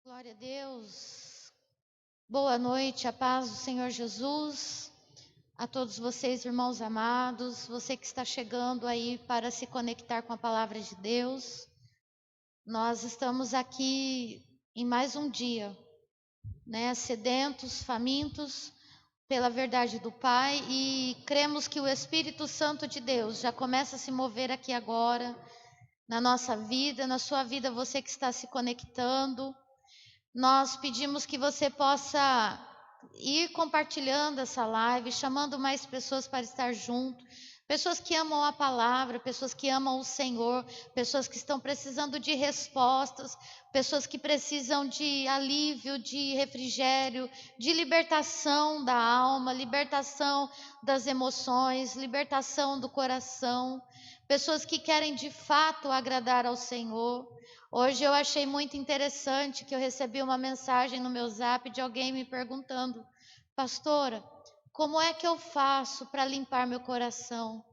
Glória a Deus. Boa noite, a paz do Senhor Jesus. A todos vocês, irmãos amados, você que está chegando aí para se conectar com a palavra de Deus. Nós estamos aqui em mais um dia, sedentos, famintos pela verdade do Pai, e cremos que o Espírito Santo de Deus já começa a se mover aqui agora, na nossa vida, na sua vida, você que está se conectando. Nós pedimos que você possa ir compartilhando essa live, chamando mais pessoas para estar junto, pessoas que amam a palavra, pessoas que amam o Senhor, pessoas que estão precisando de respostas, pessoas que precisam de alívio, de refrigério, de libertação da alma, libertação das emoções, libertação do coração, pessoas que querem de fato agradar ao Senhor. Hoje eu achei muito interessante que eu recebi uma mensagem no meu zap de alguém me perguntando: pastora, como é que eu faço para limpar meu coração?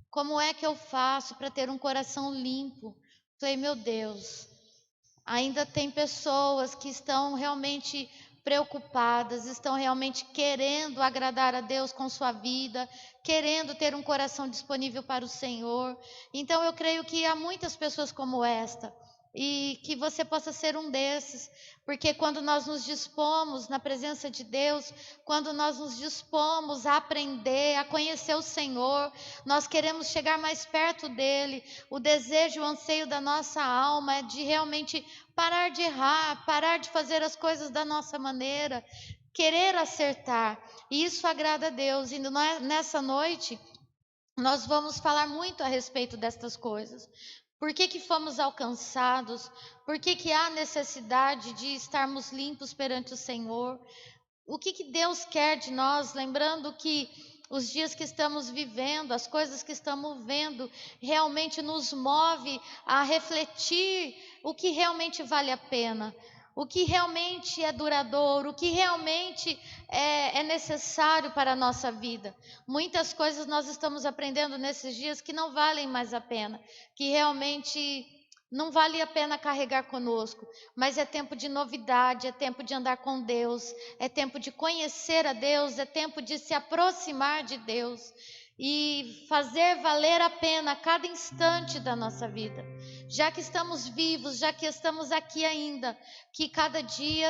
Como é que eu faço para ter um coração limpo? Falei, meu Deus, ainda tem pessoas que estão realmente preocupadas, estão realmente querendo agradar a Deus com sua vida, querendo ter um coração disponível para o Senhor. Então eu creio que há muitas pessoas como esta, e que você possa ser um desses, porque quando nós nos dispomos na presença de Deus, quando nós nos dispomos a aprender, a conhecer o Senhor, nós queremos chegar mais perto dEle. O desejo, o anseio da nossa alma é de realmente parar de errar, parar de fazer as coisas da nossa maneira, querer acertar, e isso agrada a Deus. E nessa noite nós vamos falar muito a respeito destas coisas. Por que fomos alcançados? Por que há necessidade de estarmos limpos perante o Senhor? O que Deus quer de nós? Lembrando que os dias que estamos vivendo, as coisas que estamos vendo, realmente nos move a refletir o que realmente vale a pena, o que realmente é duradouro, o que realmente é necessário para a nossa vida. Muitas coisas nós estamos aprendendo nesses dias que não valem mais a pena, que realmente não vale a pena carregar conosco, mas é tempo de novidade, é tempo de andar com Deus, é tempo de conhecer a Deus, é tempo de se aproximar de Deus e fazer valer a pena cada instante da nossa vida. Já que estamos vivos, já que estamos aqui ainda, que cada dia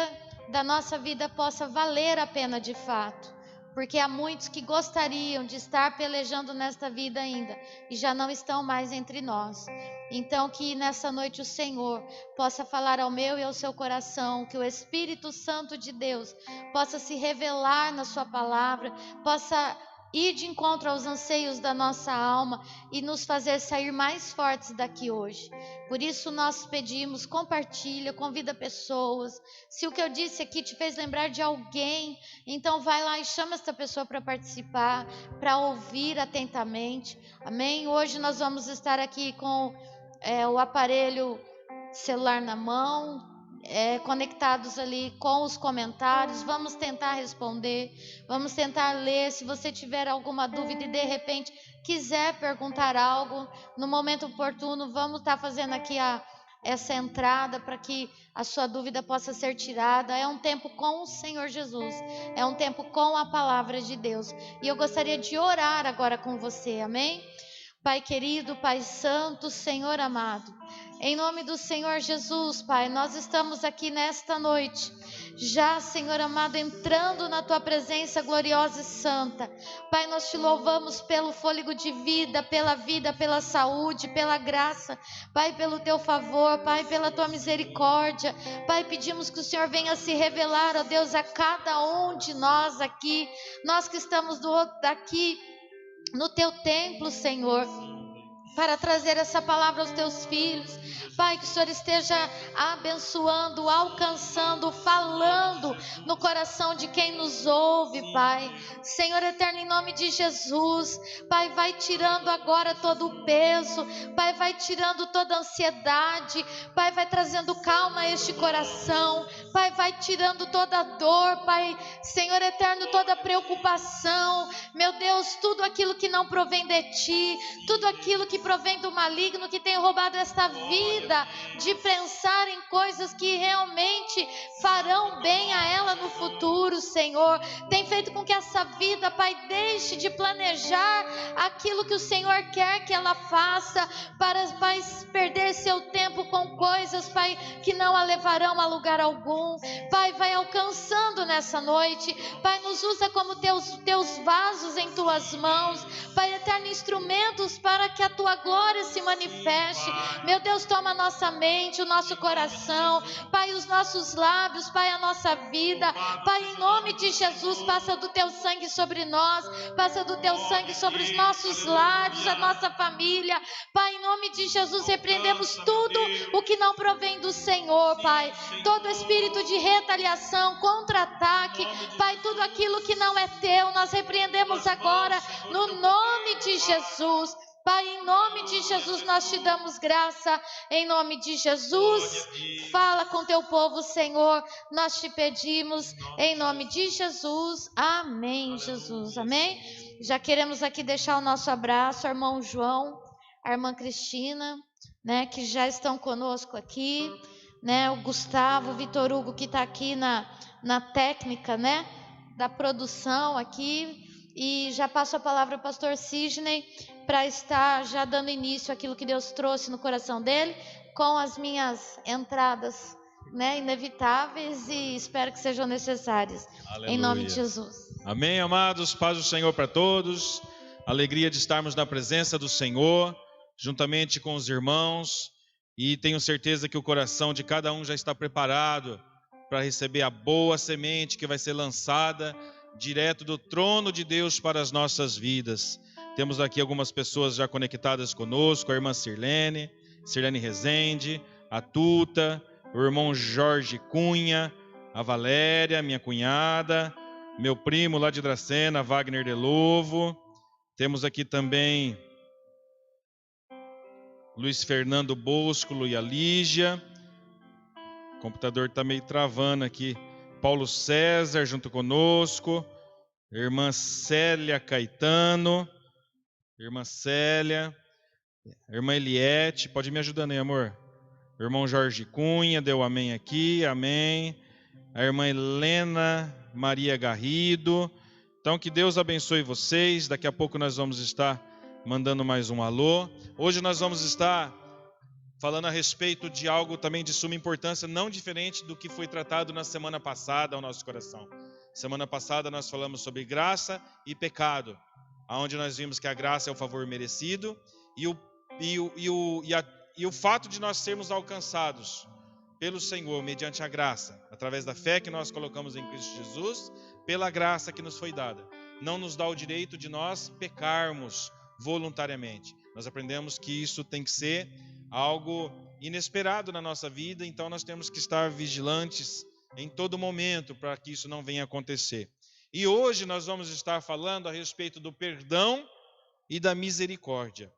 da nossa vida possa valer a pena de fato. Porque há muitos que gostariam de estar pelejando nesta vida ainda e já não estão mais entre nós. Então que nessa noite o Senhor possa falar ao meu e ao seu coração, que o Espírito Santo de Deus possa se revelar na sua palavra, possa ir de encontro aos anseios da nossa alma e nos fazer sair mais fortes daqui hoje. Por isso nós pedimos, compartilha, convida pessoas. Se o que eu disse aqui te fez lembrar de alguém, então vai lá e chama essa pessoa para participar, para ouvir atentamente. Amém? Hoje nós vamos estar aqui com o aparelho celular na mão, conectados ali com os comentários. Vamos tentar responder, vamos tentar ler. Se você tiver alguma dúvida e de repente quiser perguntar algo, no momento oportuno, vamos estar fazendo aqui essa entrada para que a sua dúvida possa ser tirada. É um tempo com o Senhor Jesus, é um tempo com a palavra de Deus. E eu gostaria de orar agora com você, amém? Pai querido, Pai santo, Senhor amado, em nome do Senhor Jesus, Pai, nós estamos aqui nesta noite, já, Senhor amado, entrando na Tua presença gloriosa e santa. Pai, nós Te louvamos pelo fôlego de vida, pela saúde, pela graça, Pai, pelo Teu favor, Pai, pela Tua misericórdia. Pai, pedimos que o Senhor venha se revelar, ó Deus, a cada um de nós aqui, nós que estamos daqui no Teu templo, Senhor, para trazer essa palavra aos Teus filhos. Pai, que o Senhor esteja abençoando, alcançando, falando no coração de quem nos ouve, Pai. Senhor eterno, em nome de Jesus, Pai, vai tirando agora todo o peso, Pai, vai tirando toda a ansiedade, Pai, vai trazendo calma a este coração, Pai, vai tirando toda a dor, Pai, Senhor eterno, toda a preocupação, meu Deus, tudo aquilo que não provém de Ti, tudo aquilo que provém do maligno, que tem roubado esta vida de pensar em coisas que realmente farão bem a ela no futuro, Senhor. Tem feito com que essa vida, Pai, deixe de planejar aquilo que o Senhor quer que ela faça, para, Pai, perder seu tempo com coisas, Pai, que não a levarão a lugar algum. Pai, vai alcançando nessa noite. Pai, nos usa como teus vasos em tuas mãos, Pai eterno, instrumentos para que a tua glória se manifeste. Meu Deus, toma a nossa mente, o nosso coração, Pai, os nossos lábios, Pai, a nossa vida. Pai, em nome de Jesus, passa do teu sangue sobre nós, passa do teu sangue sobre os nossos lares, a nossa família. Pai, em nome de Jesus, repreendemos tudo o que não provém do Senhor, Pai. Todo espírito de retaliação, contra-ataque, Pai, tudo aquilo que não é teu, nós repreendemos agora, no nome de Jesus. Pai, em nome de Jesus, nós te damos graça. Em nome de Jesus, fala com teu povo, Senhor. Nós te pedimos, em nome de Jesus. Amém, Jesus. Amém. Já queremos aqui deixar o nosso abraço, ao irmão João, a irmã Cristina, né, que já estão conosco aqui, né, o Gustavo, o Vitor Hugo, que está aqui na técnica, né, da produção aqui. E já passo a palavra ao pastor Sidney para estar já dando início àquilo que Deus trouxe no coração dele, com as minhas entradas, né, inevitáveis, e espero que sejam necessárias. Aleluia. Em nome de Jesus. Amém, amados. Paz do Senhor para todos. Alegria de estarmos na presença do Senhor, juntamente com os irmãos, e tenho certeza que o coração de cada um já está preparado para receber a boa semente que vai ser lançada direto do trono de Deus para as nossas vidas. Temos aqui algumas pessoas já conectadas conosco, a irmã Sirlene Rezende, a Tuta, o irmão Jorge Cunha, a Valéria, minha cunhada, meu primo lá de Dracena, Wagner Delovo. Temos aqui também Luiz Fernando Bosco e a Lígia. O computador está meio travando aqui. Paulo César junto conosco. Irmã Célia Caetano. Irmã Célia. Irmã Eliette. Pode me ajudando aí, amor. Irmão Jorge Cunha, deu amém aqui. Amém. A irmã Helena Maria Garrido. Então, que Deus abençoe vocês. Daqui a pouco nós vamos estar mandando mais um alô. Hoje nós vamos estar falando a respeito de algo também de suma importância, não diferente do que foi tratado na semana passada ao nosso coração. Semana passada nós falamos sobre graça e pecado, onde nós vimos que a graça é o favor merecido e o fato de nós sermos alcançados pelo Senhor mediante a graça, através da fé que nós colocamos em Cristo Jesus, pela graça que nos foi dada. Não nos dá o direito de nós pecarmos voluntariamente. Nós aprendemos que isso tem que ser algo inesperado na nossa vida, então nós temos que estar vigilantes em todo momento para que isso não venha a acontecer. E hoje nós vamos estar falando a respeito do perdão e da misericórdia.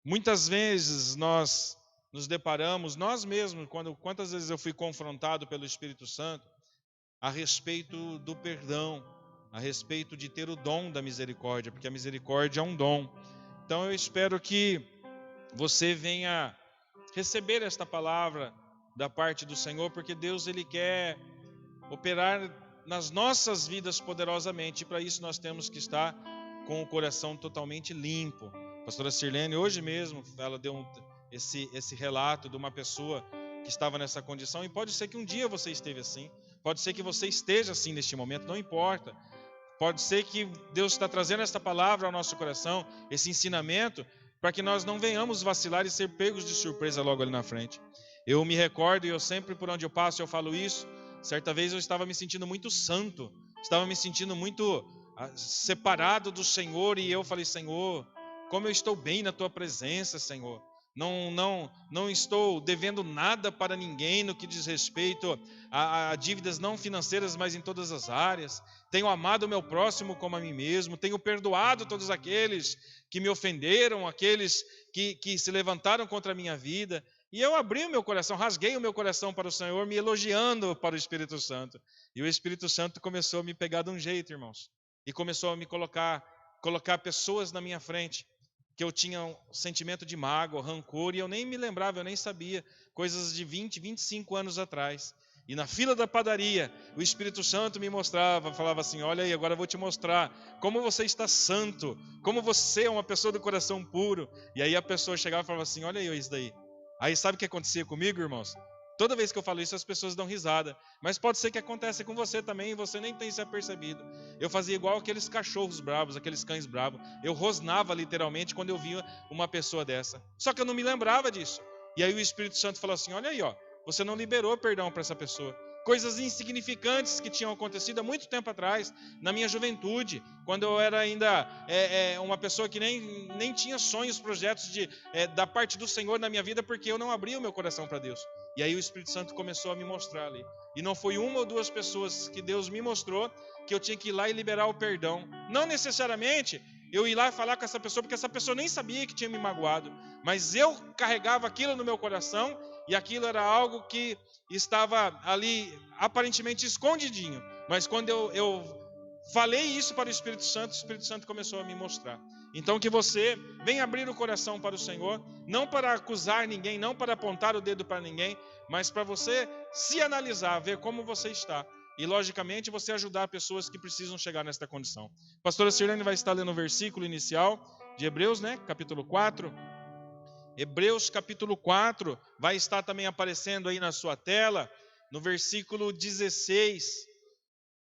Muitas vezes nós nos deparamos, nós mesmos, quantas vezes eu fui confrontado pelo Espírito Santo a respeito do perdão, a respeito de ter o dom da misericórdia, porque a misericórdia é um dom. Então eu espero que você venha receber esta palavra da parte do Senhor, porque Deus ele quer operar nas nossas vidas poderosamente, e para isso nós temos que estar com o coração totalmente limpo. A pastora Sirlene, hoje mesmo, ela deu esse relato de uma pessoa que estava nessa condição, e pode ser que um dia você esteve assim, pode ser que você esteja assim neste momento, não importa. Pode ser que Deus está trazendo esta palavra ao nosso coração, esse ensinamento, para que nós não venhamos vacilar e ser pegos de surpresa logo ali na frente. Eu me recordo, e eu sempre por onde eu passo eu falo isso, certa vez eu estava me sentindo muito santo, estava me sentindo muito separado do Senhor, e eu falei: Senhor, como eu estou bem na Tua presença, Senhor. Não estou devendo nada para ninguém no que diz respeito a dívidas não financeiras, mas em todas as áreas. Tenho amado o meu próximo como a mim mesmo. Tenho perdoado todos aqueles que me ofenderam, aqueles que se levantaram contra a minha vida. E eu abri o meu coração, rasguei o meu coração para o Senhor, me elogiando para o Espírito Santo. E o Espírito Santo começou a me pegar de um jeito, irmãos. E começou a me colocar pessoas na minha frente. que eu tinha um sentimento de mágoa, rancor, e eu nem me lembrava, eu nem sabia, coisas de 20, 25 anos atrás. E na fila da padaria, o Espírito Santo me mostrava, falava assim, olha aí, agora eu vou te mostrar como você está santo, como você é uma pessoa do coração puro. E aí a pessoa chegava e falava assim, olha aí isso daí. Aí sabe o que acontecia comigo, irmãos? Toda vez que eu falo isso, as pessoas dão risada. Mas pode ser que aconteça com você também, e você nem tem se apercebido. Eu fazia igual aqueles cachorros bravos, aqueles cães bravos. Eu rosnava literalmente quando eu via uma pessoa dessa. Só que eu não me lembrava disso. E aí o Espírito Santo falou assim, olha aí, ó, você não liberou perdão para essa pessoa. Coisas insignificantes que tinham acontecido há muito tempo atrás, na minha juventude, quando eu era ainda uma pessoa que nem tinha sonhos, projetos da parte do Senhor na minha vida, porque eu não abria o meu coração para Deus. E aí o Espírito Santo começou a me mostrar ali. E não foi uma ou duas pessoas que Deus me mostrou que eu tinha que ir lá e liberar o perdão. Não necessariamente eu ir lá e falar com essa pessoa, porque essa pessoa nem sabia que tinha me magoado. Mas eu carregava aquilo no meu coração e aquilo era algo que estava ali aparentemente escondidinho. Mas quando eu falei isso para o Espírito Santo começou a me mostrar. Então que você venha abrir o coração para o Senhor, não para acusar ninguém, não para apontar o dedo para ninguém, mas para você se analisar, ver como você está. E logicamente você ajudar pessoas que precisam chegar nesta condição. A pastora Sirlene vai estar lendo o versículo inicial de Hebreus, capítulo 4. Hebreus capítulo 4 vai estar também aparecendo aí na sua tela, no versículo 16,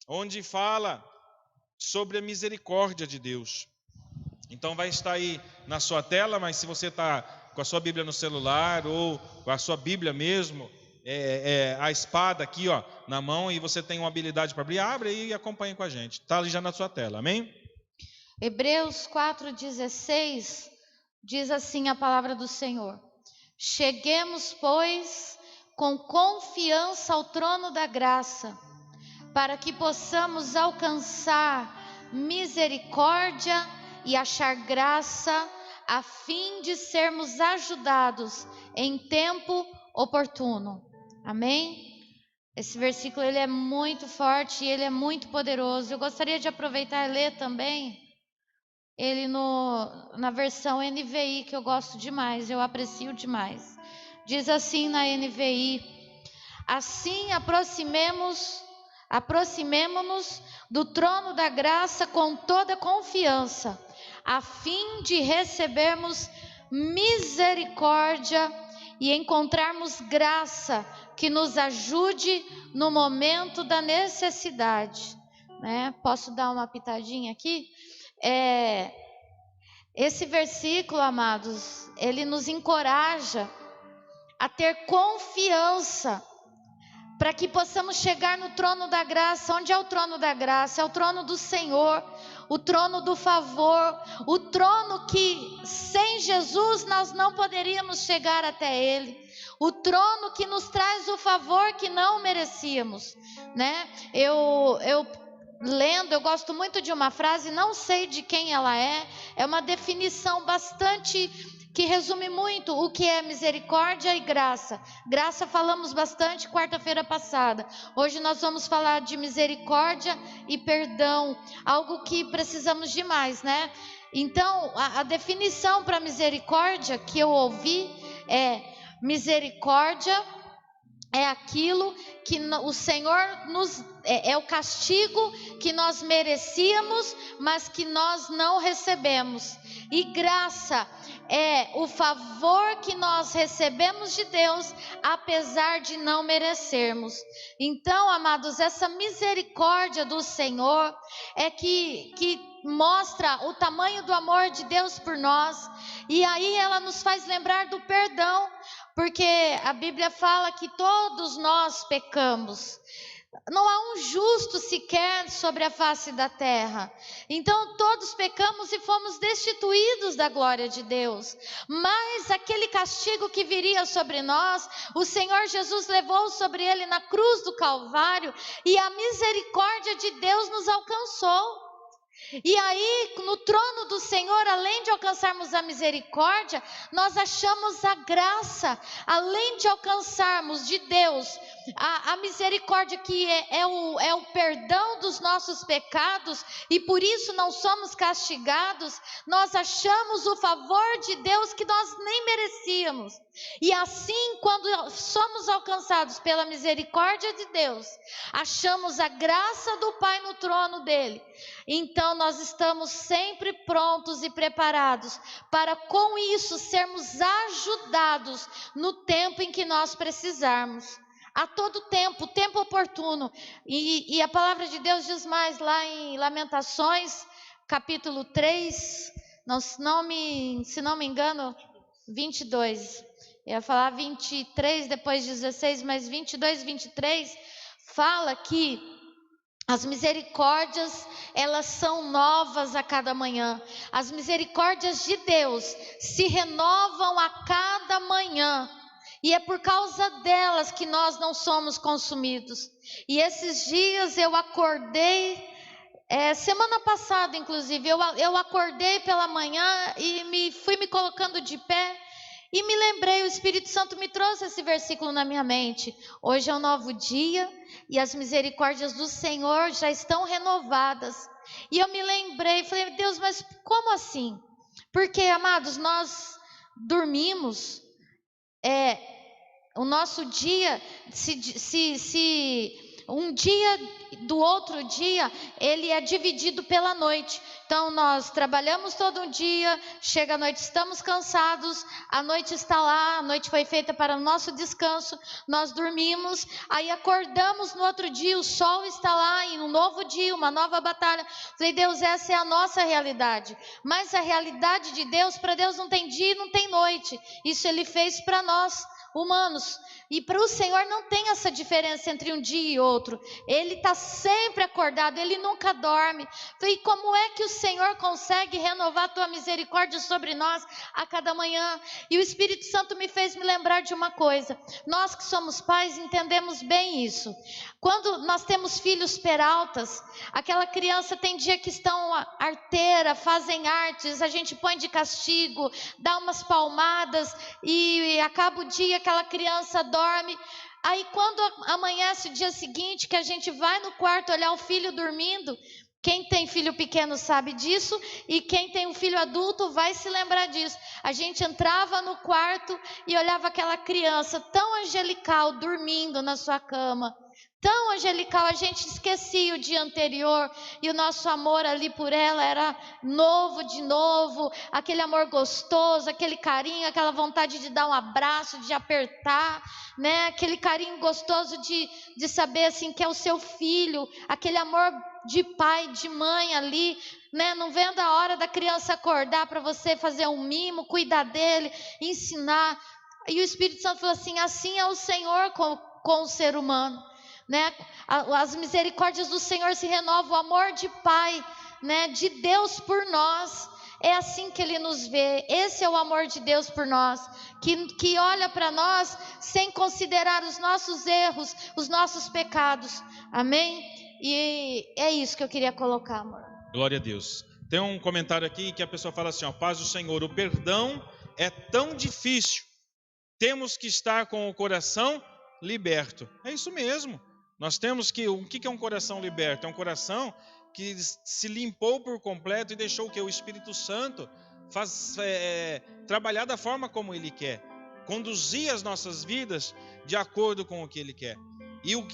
onde fala sobre a misericórdia de Deus. Então vai estar aí na sua tela, mas se você está com a sua Bíblia no celular ou com a sua Bíblia mesmo, a espada aqui ó, na mão e você tem uma habilidade para abrir, abre aí e acompanhe com a gente. Está ali já na sua tela, amém? Hebreus 4,16 diz assim a palavra do Senhor: cheguemos, pois, com confiança ao trono da graça, para que possamos alcançar misericórdia e achar graça, a fim de sermos ajudados em tempo oportuno. Amém? Esse versículo ele é muito forte e ele é muito poderoso. Eu gostaria de aproveitar e ler também ele na versão NVI, que eu gosto demais, eu aprecio demais. Diz assim na NVI: assim aproximemo-nos do trono da graça com toda confiança, a fim de recebermos misericórdia e encontrarmos graça que nos ajude no momento da necessidade. Posso dar uma pitadinha aqui? Esse versículo, amados, ele nos encoraja a ter confiança para que possamos chegar no trono da graça. Onde é o trono da graça? É o trono do Senhor, o trono do favor, o trono que sem Jesus nós não poderíamos chegar até Ele, o trono que nos traz o favor que não merecíamos, Eu lendo, eu gosto muito de uma frase, não sei de quem ela é uma definição bastante, que resume muito o que é misericórdia e graça. Graça falamos bastante quarta-feira passada. Hoje nós vamos falar de misericórdia e perdão, algo que precisamos demais, Então, a definição para misericórdia que eu ouvi é: misericórdia é aquilo que o Senhor é o castigo que nós merecíamos, mas que nós não recebemos. E graça é o favor que nós recebemos de Deus, apesar de não merecermos. Então, amados, essa misericórdia do Senhor é que mostra o tamanho do amor de Deus por nós. E aí ela nos faz lembrar do perdão, porque a Bíblia fala que todos nós pecamos. Não há um justo sequer sobre a face da terra. Então todos pecamos e fomos destituídos da glória de Deus. Mas aquele castigo que viria sobre nós, o Senhor Jesus levou sobre ele na cruz do Calvário, e a misericórdia de Deus nos alcançou. E aí, no trono do Senhor, além de alcançarmos a misericórdia, nós achamos a graça. Além de alcançarmos de Deus a misericórdia, que é o perdão dos nossos pecados, e por isso não somos castigados, nós achamos o favor de Deus que nós nem merecíamos. E assim, quando somos alcançados pela misericórdia de Deus, achamos a graça do Pai no trono dele. Então nós estamos sempre prontos e preparados para com isso sermos ajudados no tempo em que nós precisarmos. A todo tempo, tempo oportuno. E a palavra de Deus diz mais lá em Lamentações, capítulo 3, se não me engano, 22. Eu ia falar 23, depois 16, mas 22, 23 fala que as misericórdias, elas são novas a cada manhã. As misericórdias de Deus se renovam a cada manhã. E é por causa delas que nós não somos consumidos. E esses dias eu acordei, semana passada inclusive, eu acordei pela manhã e fui me colocando de pé. E me lembrei, o Espírito Santo me trouxe esse versículo na minha mente. Hoje é um novo dia e as misericórdias do Senhor já estão renovadas. E eu me lembrei, falei, Deus, mas como assim? Porque, amados, nós dormimos, o nosso dia, um dia do outro dia, ele é dividido pela noite. Então nós trabalhamos todo um dia, chega a noite, estamos cansados, a noite está lá, a noite foi feita para o nosso descanso, nós dormimos, aí acordamos no outro dia, o sol está lá, em um novo dia, uma nova batalha. Falei, Deus, essa é a nossa realidade, mas a realidade de Deus, para Deus não tem dia e não tem noite, isso Ele fez para nós humanos, e para o Senhor não tem essa diferença entre um dia e outro. Ele está sempre acordado, Ele nunca dorme. E como é que o Senhor consegue renovar a tua misericórdia sobre nós a cada manhã? E o Espírito Santo me fez me lembrar de uma coisa. Nós que somos pais entendemos bem isso. Quando nós temos filhos peraltas, aquela criança tem dia que estão arteira, fazem artes, a gente põe de castigo, dá umas palmadas e acaba o dia, aquela criança dorme. Aí quando amanhece o dia seguinte, que a gente vai no quarto olhar o filho dormindo, quem tem filho pequeno sabe disso, e quem tem um filho adulto vai se lembrar disso. A gente entrava no quarto e olhava aquela criança tão angelical dormindo na sua cama, tão angelical, a gente esquecia o dia anterior, e o nosso amor ali por ela era novo de novo, aquele amor gostoso, aquele carinho, aquela vontade de dar um abraço, de apertar, né? Aquele carinho gostoso de saber assim que é o seu filho, aquele amor de pai, de mãe ali, né? Não vendo a hora da criança acordar para você fazer um mimo, cuidar dele, ensinar. E o Espírito Santo falou assim é o Senhor com o ser humano, né? As misericórdias do Senhor se renovam, o amor de pai, né? De Deus por nós. É assim que Ele nos vê. Esse é o amor de Deus por nós, que olha para nós sem considerar os nossos erros, os nossos pecados. Amém? E é isso que eu queria colocar, amor. Glória a Deus. Tem um comentário aqui que a pessoa fala assim, ó, paz do Senhor, o perdão é tão difícil, temos que estar com o coração liberto. É isso mesmo. Nós temos que, o que é um coração liberto? É um coração que se limpou por completo e deixou que o Espírito Santo trabalhar da forma como Ele quer, conduzir as nossas vidas de acordo com o que Ele quer. E o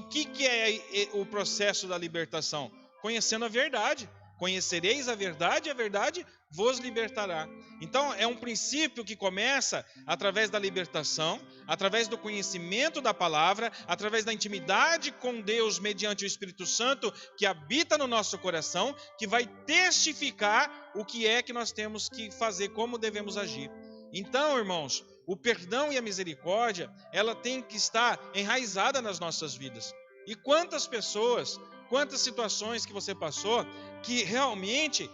que é o processo da libertação? Conhecendo a verdade. Conhecereis a verdade vos libertará. Então é um princípio que começa através da libertação, através do conhecimento da palavra, através da intimidade com Deus mediante o Espírito Santo que habita no nosso coração, que vai testificar o que é que nós temos que fazer, como devemos agir. Então, irmãos, o perdão e a misericórdia, ela tem que estar enraizada nas nossas vidas. E quantas pessoas, quantas situações que você passou, que realmente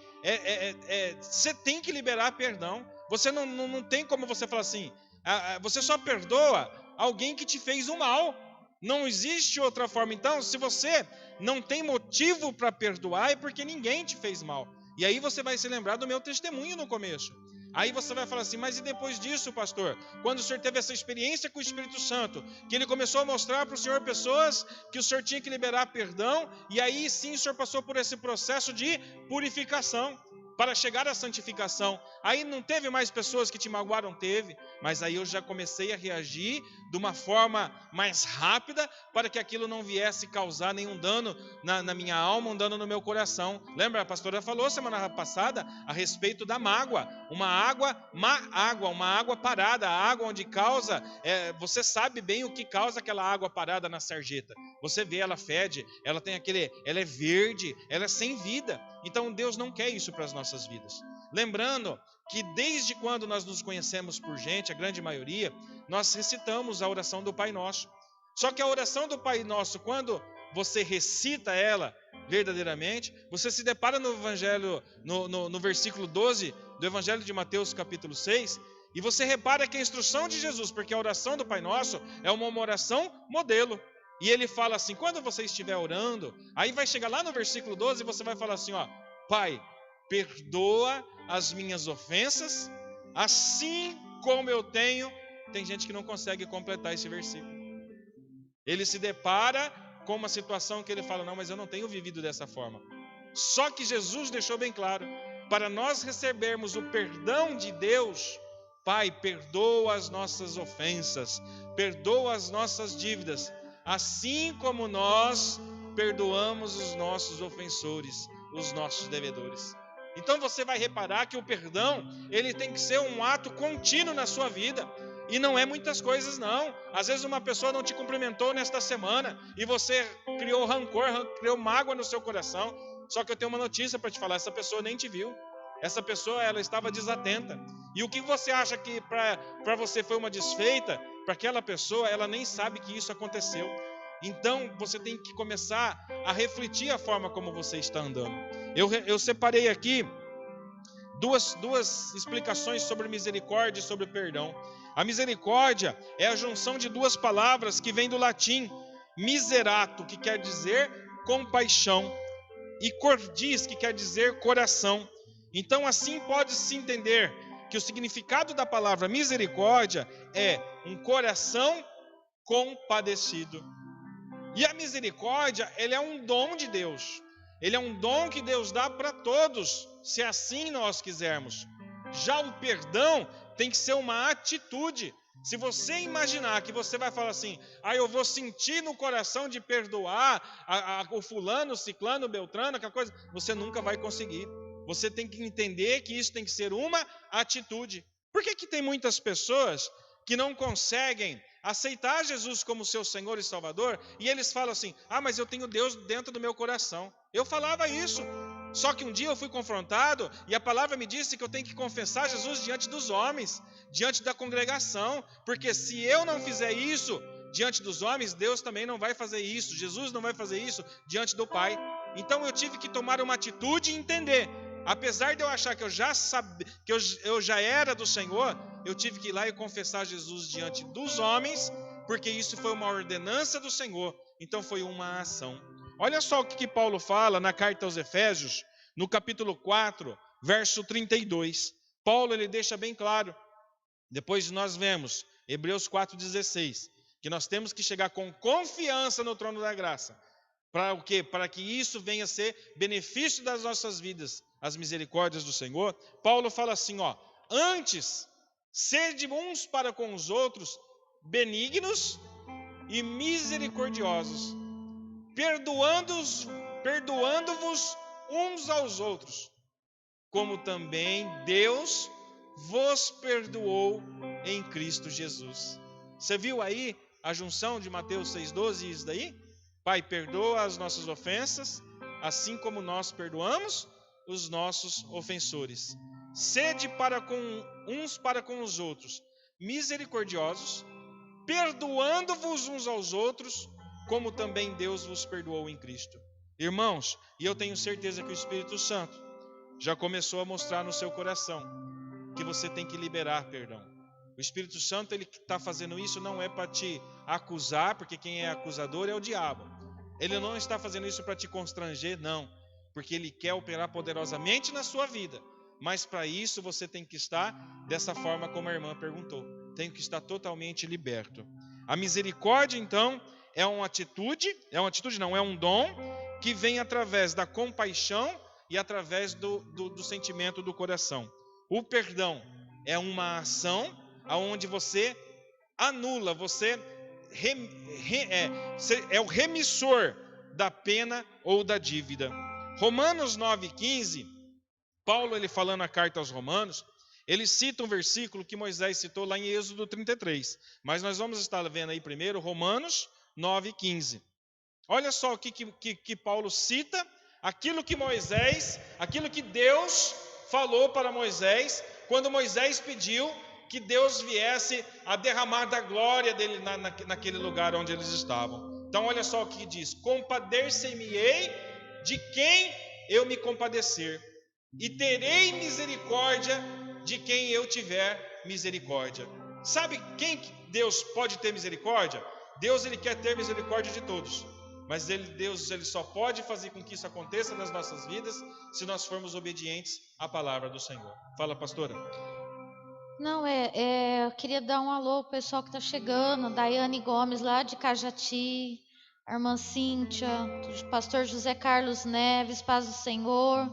você tem que liberar perdão. Você não tem como você falar assim, você só perdoa alguém que te fez o mal. Não existe outra forma. Então, se você não tem motivo para perdoar, é porque ninguém te fez mal. E aí você vai se lembrar do meu testemunho no começo. Aí você vai falar assim, mas e depois disso, pastor? Quando o senhor teve essa experiência com o Espírito Santo, que ele começou a mostrar para o senhor pessoas que o senhor tinha que liberar perdão, e aí sim o senhor passou por esse processo de purificação, para chegar à santificação. Aí não teve mais pessoas que te magoaram? Teve, mas aí eu já comecei a reagir de uma forma mais rápida, para que aquilo não viesse causar nenhum dano na minha alma, um dano no meu coração. Lembra, a pastora falou semana passada a respeito da mágoa, uma água uma água parada, a água onde causa, você sabe bem o que causa aquela água parada na sarjeta. Você vê, ela fede, ela é verde, ela é sem vida. Então Deus não quer isso para as nossas vidas. Lembrando que desde quando nós nos conhecemos por gente, a grande maioria, nós recitamos a oração do Pai Nosso. Só que a oração do Pai Nosso, quando você recita ela verdadeiramente, você se depara no Evangelho, no versículo 12 do Evangelho de Mateus capítulo 6, e você repara que a instrução de Jesus, porque a oração do Pai Nosso é uma oração modelo. E ele fala assim, quando você estiver orando, aí vai chegar lá no versículo 12 e você vai falar assim, ó, Pai, perdoa as minhas ofensas, assim como eu tenho. Tem gente que não consegue completar esse versículo. Ele se depara com uma situação que ele fala, não, mas eu não tenho vivido dessa forma. Só que Jesus deixou bem claro, para nós recebermos o perdão de Deus, Pai, perdoa as nossas ofensas, perdoa as nossas dívidas, assim como nós perdoamos os nossos ofensores, os nossos devedores. Então você vai reparar que o perdão, ele tem que ser um ato contínuo na sua vida. E não é muitas coisas não. Às vezes uma pessoa não te cumprimentou nesta semana e você criou rancor, criou mágoa no seu coração. Só que eu tenho uma notícia para te falar, essa pessoa nem te viu. Essa pessoa, ela estava desatenta. E o que você acha que para você foi uma desfeita, para aquela pessoa, ela nem sabe que isso aconteceu. Então, você tem que começar a refletir a forma como você está andando. Eu separei aqui duas explicações sobre misericórdia e sobre perdão. A misericórdia é a junção de duas palavras que vem do latim miserato, que quer dizer compaixão, e cordis, que quer dizer coração. Então, assim pode-se entender que o significado da palavra misericórdia é um coração compadecido. E a misericórdia, ele é um dom de Deus. Ele é um dom que Deus dá para todos, se assim nós quisermos. Já o perdão tem que ser uma atitude. Se você imaginar que você vai falar assim, eu vou sentir no coração de perdoar o fulano, o ciclano, o beltrano, aquela coisa, você nunca vai conseguir. Você tem que entender que isso tem que ser uma atitude. Por que tem muitas pessoas que não conseguem aceitar Jesus como seu Senhor e Salvador, e eles falam assim, mas eu tenho Deus dentro do meu coração. Eu falava isso, só que um dia eu fui confrontado, e a palavra me disse que eu tenho que confessar Jesus diante dos homens, diante da congregação, porque se eu não fizer isso diante dos homens, Deus também não vai fazer isso, Jesus não vai fazer isso diante do Pai. Então eu tive que tomar uma atitude e entender, apesar de eu achar que eu já sabia, que eu já era do Senhor, eu tive que ir lá e confessar Jesus diante dos homens, porque isso foi uma ordenança do Senhor, então foi uma ação. Olha só o que Paulo fala na carta aos Efésios, no capítulo 4, verso 32. Paulo, ele deixa bem claro, depois nós vemos Hebreus 4,16, que nós temos que chegar com confiança no trono da graça. Para o quê? Para que isso venha a ser benefício das nossas vidas, as misericórdias do Senhor. Paulo fala assim, antes, sede uns para com os outros, benignos e misericordiosos, perdoando-vos uns aos outros, como também Deus vos perdoou em Cristo Jesus. Você viu aí a junção de Mateus 6,12 e isso daí? Pai, perdoa as nossas ofensas, assim como nós perdoamos os nossos ofensores. Sede uns para com os outros, misericordiosos, perdoando-vos uns aos outros, como também Deus vos perdoou em Cristo. Irmãos, e eu tenho certeza que o Espírito Santo já começou a mostrar no seu coração que você tem que liberar perdão. O Espírito Santo, ele está fazendo isso não é para te acusar, porque quem é acusador é o diabo. Ele não está fazendo isso para te constranger, não. Porque ele quer operar poderosamente na sua vida. Mas para isso você tem que estar dessa forma como a irmã perguntou. Tem que estar totalmente liberto. A misericórdia, então, é um dom que vem através da compaixão e através do sentimento do coração. O perdão é uma ação onde você anula, você é o remissor da pena ou da dívida. Romanos 9,15, Paulo, ele falando a carta aos Romanos, ele cita um versículo que Moisés citou lá em Êxodo 33. Mas nós vamos estar vendo aí primeiro Romanos 9,15. Olha só o que Paulo cita, aquilo que Deus falou para Moisés, quando Moisés pediu que Deus viesse a derramar da glória dele naquele lugar onde eles estavam. Então olha só o que diz: compadecer-me-ei de quem eu me compadecer, e terei misericórdia de quem eu tiver misericórdia. Sabe quem Deus pode ter misericórdia? Deus, ele quer ter misericórdia de todos. Mas Deus, ele só pode fazer com que isso aconteça nas nossas vidas se nós formos obedientes à palavra do Senhor. Fala, pastora. Não, eu queria dar um alô pro pessoal que está chegando, Daiane Gomes lá de Cajati, a irmã Cíntia, o pastor José Carlos Neves, paz do Senhor,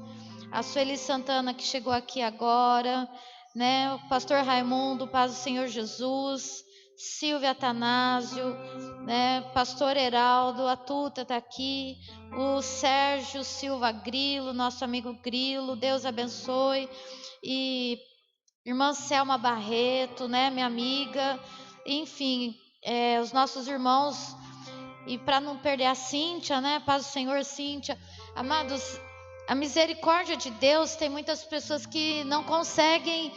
a Sueli Santana que chegou aqui agora, né? O pastor Raimundo, paz do Senhor Jesus, Silvia Atanásio, né? Pastor Heraldo, a Tuta está aqui, o Sérgio Silva Grilo, nosso amigo Grilo, Deus abençoe, e irmã Selma Barreto, né, minha amiga, enfim, os nossos irmãos, e para não perder a Cíntia, né, paz do Senhor, Cíntia, amados, a misericórdia de Deus, tem muitas pessoas que não conseguem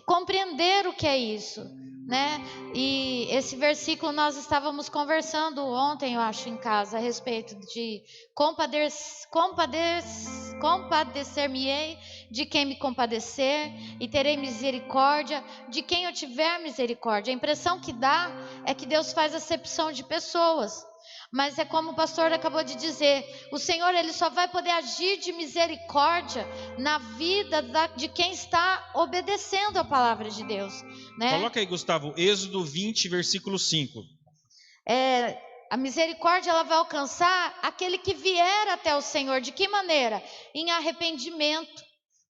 compreender o que é isso, né, e esse versículo nós estávamos conversando ontem, eu acho, em casa, a respeito de compadecer-me-ei de quem me compadecer, e terei misericórdia de quem eu tiver misericórdia. A impressão que dá é que Deus faz acepção de pessoas, mas é como o pastor acabou de dizer, o Senhor, ele só vai poder agir de misericórdia na vida de quem está obedecendo a palavra de Deus, né? Coloca aí, Gustavo, Êxodo 20, versículo 5. A misericórdia, ela vai alcançar aquele que vier até o Senhor. De que maneira? Em arrependimento,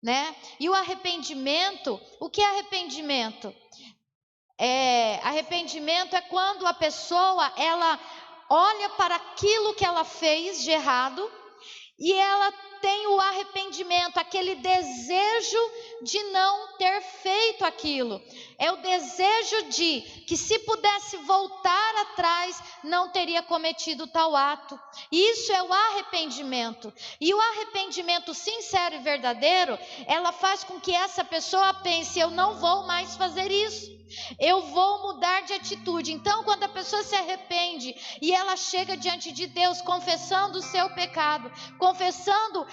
né? E o arrependimento, o que é arrependimento? Arrependimento é quando a pessoa, ela olha para aquilo que ela fez de errado e ela tem o arrependimento, aquele desejo de não ter feito aquilo. É o desejo de que, se pudesse voltar atrás, não teria cometido tal ato. Isso é o arrependimento. E o arrependimento sincero e verdadeiro, ela faz com que essa pessoa pense: eu não vou mais fazer isso. Eu vou mudar de atitude. Então, quando a pessoa se arrepende e ela chega diante de Deus confessando o seu pecado, confessando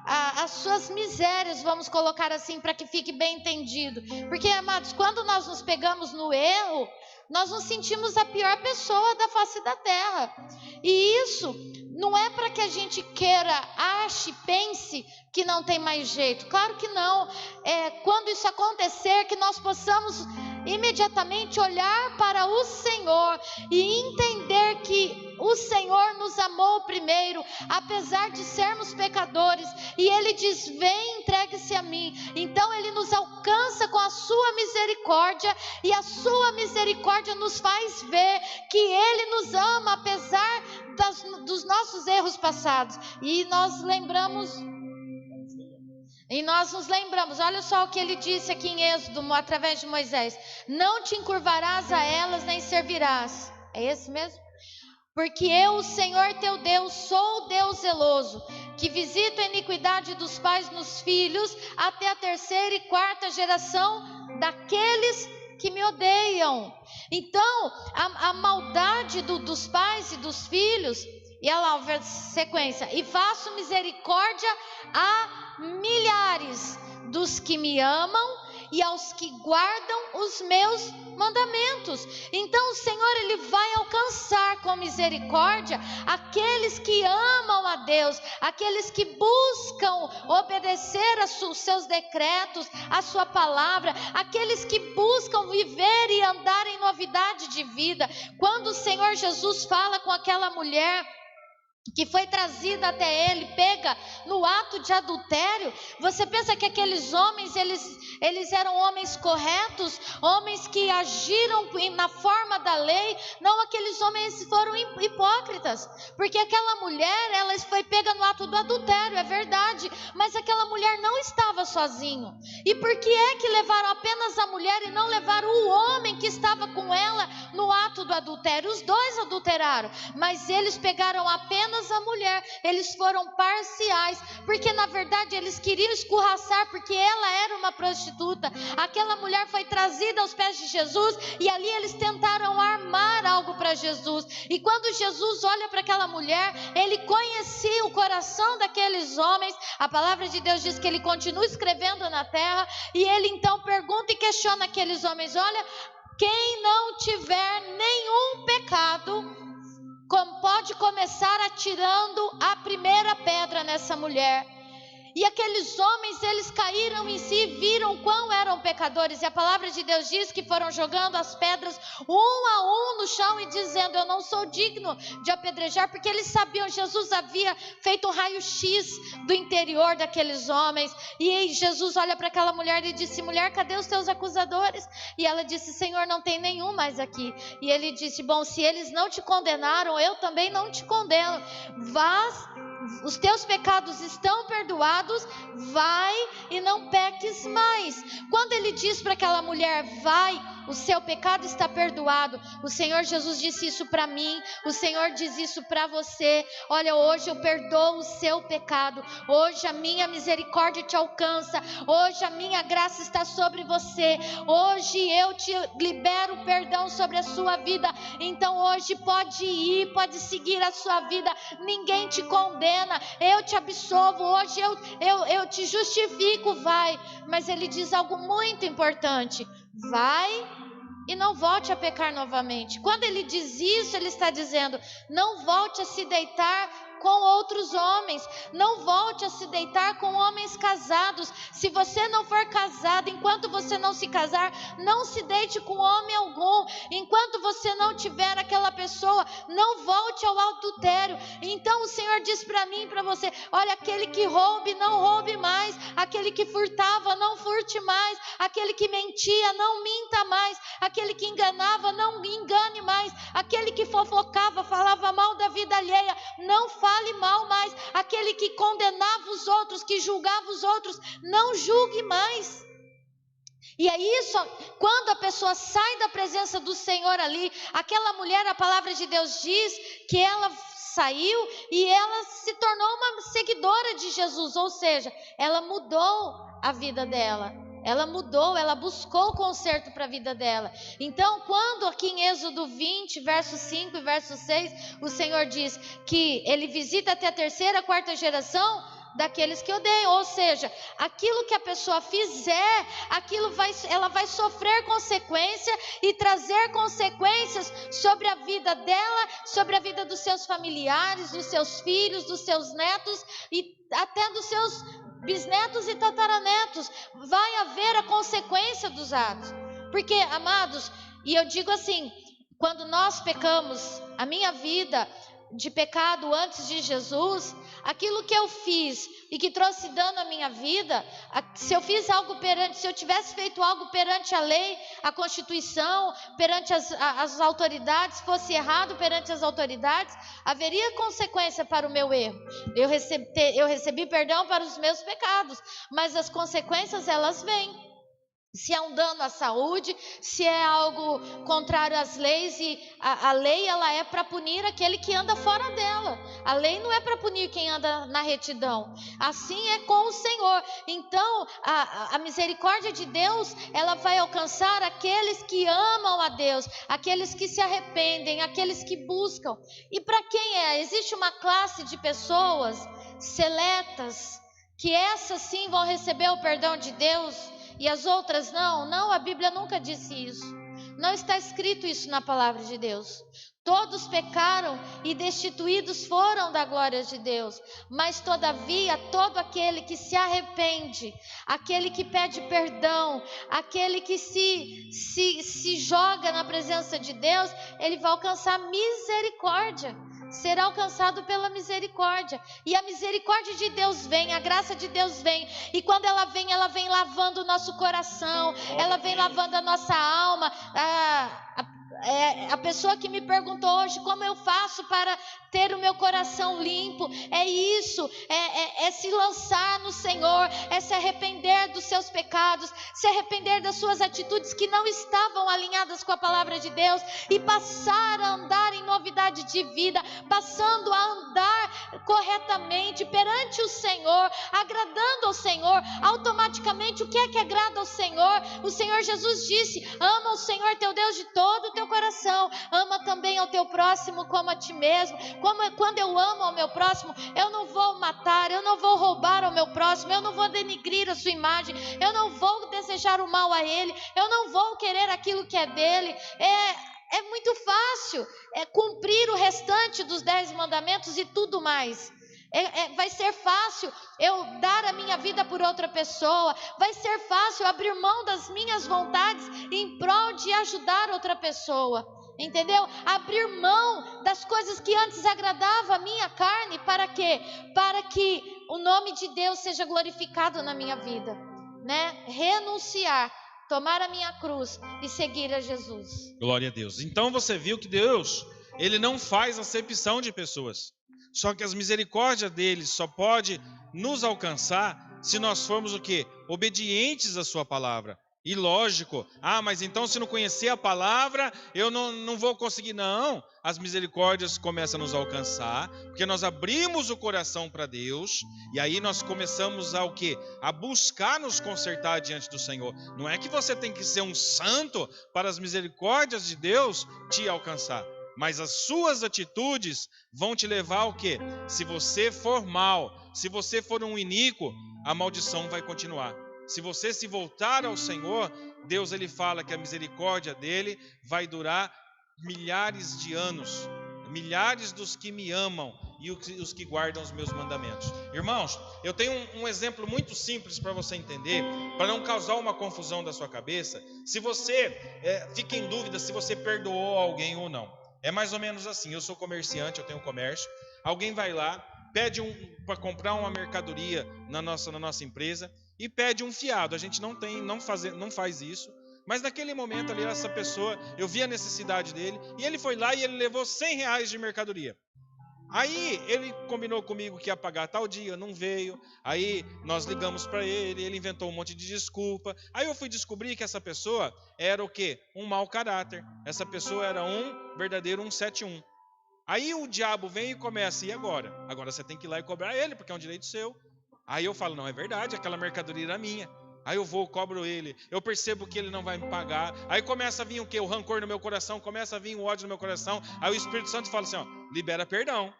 as suas misérias, vamos colocar assim para que fique bem entendido. Porque, amados, quando nós nos pegamos no erro, nós nos sentimos a pior pessoa da face da terra. E isso não é para que a gente queira, ache, pense que não tem mais jeito. Claro que não. Quando isso acontecer, que nós possamos imediatamente olhar para o Senhor e entender que o Senhor nos amou primeiro, apesar de sermos pecadores, e Ele diz: vem, entregue-se a mim. Então Ele nos alcança com a sua misericórdia, e a sua misericórdia nos faz ver que Ele nos ama, apesar dos nossos erros passados. E nós nos lembramos, olha só o que ele disse aqui em Êxodo, através de Moisés: não te encurvarás a elas, nem servirás. É esse mesmo? Porque eu, o Senhor teu Deus, sou o Deus zeloso, que visito a iniquidade dos pais nos filhos, até a 3ª e 4ª geração daqueles que me odeiam. Então, a maldade dos pais e dos filhos, e olha lá a sequência: e faço misericórdia a milhares dos que me amam e aos que guardam os meus mandamentos. Então o Senhor, Ele vai alcançar com misericórdia aqueles que amam a Deus, aqueles que buscam obedecer os seus decretos, a sua palavra, aqueles que buscam viver e andar em novidade de vida. Quando o Senhor Jesus fala com aquela mulher que foi trazida até ele, pega no ato de adultério, você pensa que aqueles homens, eles eram homens corretos, homens que agiram na forma da lei? Não, aqueles homens foram hipócritas, porque aquela mulher, ela foi pega no ato do adultério, é verdade, mas aquela mulher não estava sozinha. E por que é que levaram apenas a mulher e não levaram o homem que estava com ela no ato do adultério? Os dois adulteraram, mas eles pegaram apenas a mulher, eles foram parciais, porque na verdade eles queriam escorraçar, porque ela era uma prostituta. Aquela mulher foi trazida aos pés de Jesus, e ali eles tentaram armar algo para Jesus. E quando Jesus olha para aquela mulher, ele conhecia o coração daqueles homens. A palavra de Deus diz que ele continua escrevendo na terra, e ele então pergunta e questiona aqueles homens: olha, quem não tiver nenhum pecado, pode começar atirando a primeira pedra nessa mulher. E aqueles homens, eles caíram em si, viram quão eram pecadores, e a palavra de Deus diz que foram jogando as pedras um a um no chão e dizendo: eu não sou digno de apedrejar, porque eles sabiam, Jesus havia feito um raio-x do interior daqueles homens. E aí Jesus olha para aquela mulher e disse: mulher, cadê os teus acusadores? E ela disse: Senhor, não tem nenhum mais aqui. E ele disse: bom, se eles não te condenaram, eu também não te condeno. Os teus pecados estão perdoados, vai e não peques mais. Quando ele diz para aquela mulher: vai, o seu pecado está perdoado, o Senhor Jesus disse isso para mim, o Senhor diz isso para você. Olha, hoje eu perdoo o seu pecado, hoje a minha misericórdia te alcança, hoje a minha graça está sobre você, hoje eu te libero perdão sobre a sua vida. Então hoje pode ir, pode seguir a sua vida, ninguém te condena, eu te absolvo, hoje eu te justifico, vai. Mas ele diz algo muito importante: vai e não volte a pecar novamente. Quando ele diz isso, ele está dizendo: não volte a se deitar com outros homens, não volte a se deitar com homens casados. Se você não for casado, enquanto você não se casar, não se deite com homem algum. Enquanto você não tiver aquela pessoa, não volte ao adultério. Então o Senhor diz para mim e para você: olha, aquele que roube, não roube mais. Aquele que furtava, não furte mais. Aquele que mentia, não minta mais. Aquele que enganava, não engane mais. Aquele que fofocava, falava mal da vida alheia, não fale mal mais. Aquele que condenava os outros, que julgava os outros, não julgue mais. E é isso, quando a pessoa sai da presença do Senhor ali, aquela mulher, a palavra de Deus diz que ela saiu e ela se tornou uma seguidora de Jesus, ou seja, ela mudou a vida dela. Ela mudou, ela buscou conserto para a vida dela. Então, quando aqui em Êxodo 20, verso 5 e verso 6, o Senhor diz que ele visita até a terceira, quarta geração daqueles que odeiam, ou seja, aquilo que a pessoa fizer, ela vai sofrer consequência e trazer consequências sobre a vida dela, sobre a vida dos seus familiares, dos seus filhos, dos seus netos e até dos seus bisnetos e tataranetos. Vai haver a consequência dos atos. Porque, amados, e eu digo assim, quando nós pecamos, a minha vida de pecado antes de Jesus, aquilo que eu fiz e que trouxe dano à minha vida, se eu fiz algo se eu tivesse feito algo perante a lei, a Constituição, perante as autoridades, fosse errado perante as autoridades, haveria consequência para o meu erro. Eu recebi perdão para os meus pecados, mas as consequências, elas vêm. Se é um dano à saúde, se é algo contrário às leis, e a lei, ela é para punir aquele que anda fora dela. A lei não é para punir quem anda na retidão. Assim é com o Senhor. Então, a misericórdia de Deus, ela vai alcançar aqueles que amam a Deus, aqueles que se arrependem, aqueles que buscam. E para quem é? Existe uma classe de pessoas seletas, que essas sim vão receber o perdão de Deus, e as outras não? Não, a Bíblia nunca disse isso. Não está escrito isso na palavra de Deus. Todos pecaram e destituídos foram da glória de Deus. Mas todavia, todo aquele que se arrepende, aquele que pede perdão, aquele que se joga na presença de Deus, ele vai alcançar misericórdia. Será alcançado pela misericórdia. E a misericórdia de Deus vem, a graça de Deus vem. E quando ela vem lavando o nosso coração, ela vem lavando a nossa alma. A pessoa que me perguntou hoje como eu faço para ter o meu coração limpo, é isso, é se lançar no Senhor, é se arrepender dos seus pecados, se arrepender das suas atitudes que não estavam alinhadas com a palavra de Deus e passar a andar em novidade de vida, passando a andar corretamente perante o Senhor, agradando ao Senhor. Automaticamente, o que é que agrada ao Senhor? O Senhor Jesus disse: ama o Senhor teu Deus de todo o teu coração, ama também ao teu próximo como a ti mesmo. Quando eu amo ao meu próximo, eu não vou matar, eu não vou roubar ao meu próximo, eu não vou denigrir a sua imagem, eu não vou desejar o mal a ele, eu não vou querer aquilo que é dele. É muito fácil cumprir o restante dos 10 mandamentos e tudo mais. Vai ser fácil eu dar a minha vida por outra pessoa, vai ser fácil abrir mão das minhas vontades em prol de ajudar outra pessoa, entendeu? Abrir mão das coisas que antes agradavam a minha carne, para quê? Para que o nome de Deus seja glorificado na minha vida, né? Renunciar, tomar a minha cruz e seguir a Jesus. Glória a Deus. Então você viu que Deus, ele não faz acepção de pessoas. Só que as misericórdias dele só pode nos alcançar se nós formos o quê? Obedientes à sua palavra. E lógico, mas então se não conhecer a palavra, eu não vou conseguir. Não, as misericórdias começam a nos alcançar, porque nós abrimos o coração para Deus, e aí nós começamos a o quê? A buscar nos consertar diante do Senhor. Não é que você tem que ser um santo para as misericórdias de Deus te alcançar. Mas as suas atitudes vão te levar ao quê? Se você for mal, se você for um iníquo, a maldição vai continuar. Se você se voltar ao Senhor, Deus ele fala que a misericórdia dele vai durar milhares de anos. Milhares dos que me amam e os que guardam os meus mandamentos. Irmãos, eu tenho um exemplo muito simples para você entender, para não causar uma confusão da sua cabeça. Se você fica em dúvida se você perdoou alguém ou não. É mais ou menos assim, eu sou comerciante, eu tenho comércio, alguém vai lá, pede para comprar uma mercadoria na nossa empresa e pede um fiado. A gente não faz isso, mas naquele momento ali, essa pessoa, eu vi a necessidade dele, e ele foi lá e ele levou R$100 de mercadoria. Aí ele combinou comigo que ia pagar tal dia, não veio. Aí nós ligamos para ele, ele inventou um monte de desculpa. Aí eu fui descobrir que essa pessoa era o quê? Um mau caráter. Essa pessoa era um verdadeiro 171. Aí o diabo vem e começa: e agora? Agora você tem que ir lá e cobrar ele, porque é um direito seu. Aí eu falo: não, é verdade, aquela mercadoria era minha. Aí eu vou, cobro ele, eu percebo que ele não vai me pagar. Aí começa a vir o quê? O rancor no meu coração, começa a vir o ódio no meu coração. Aí o Espírito Santo fala assim: libera perdão.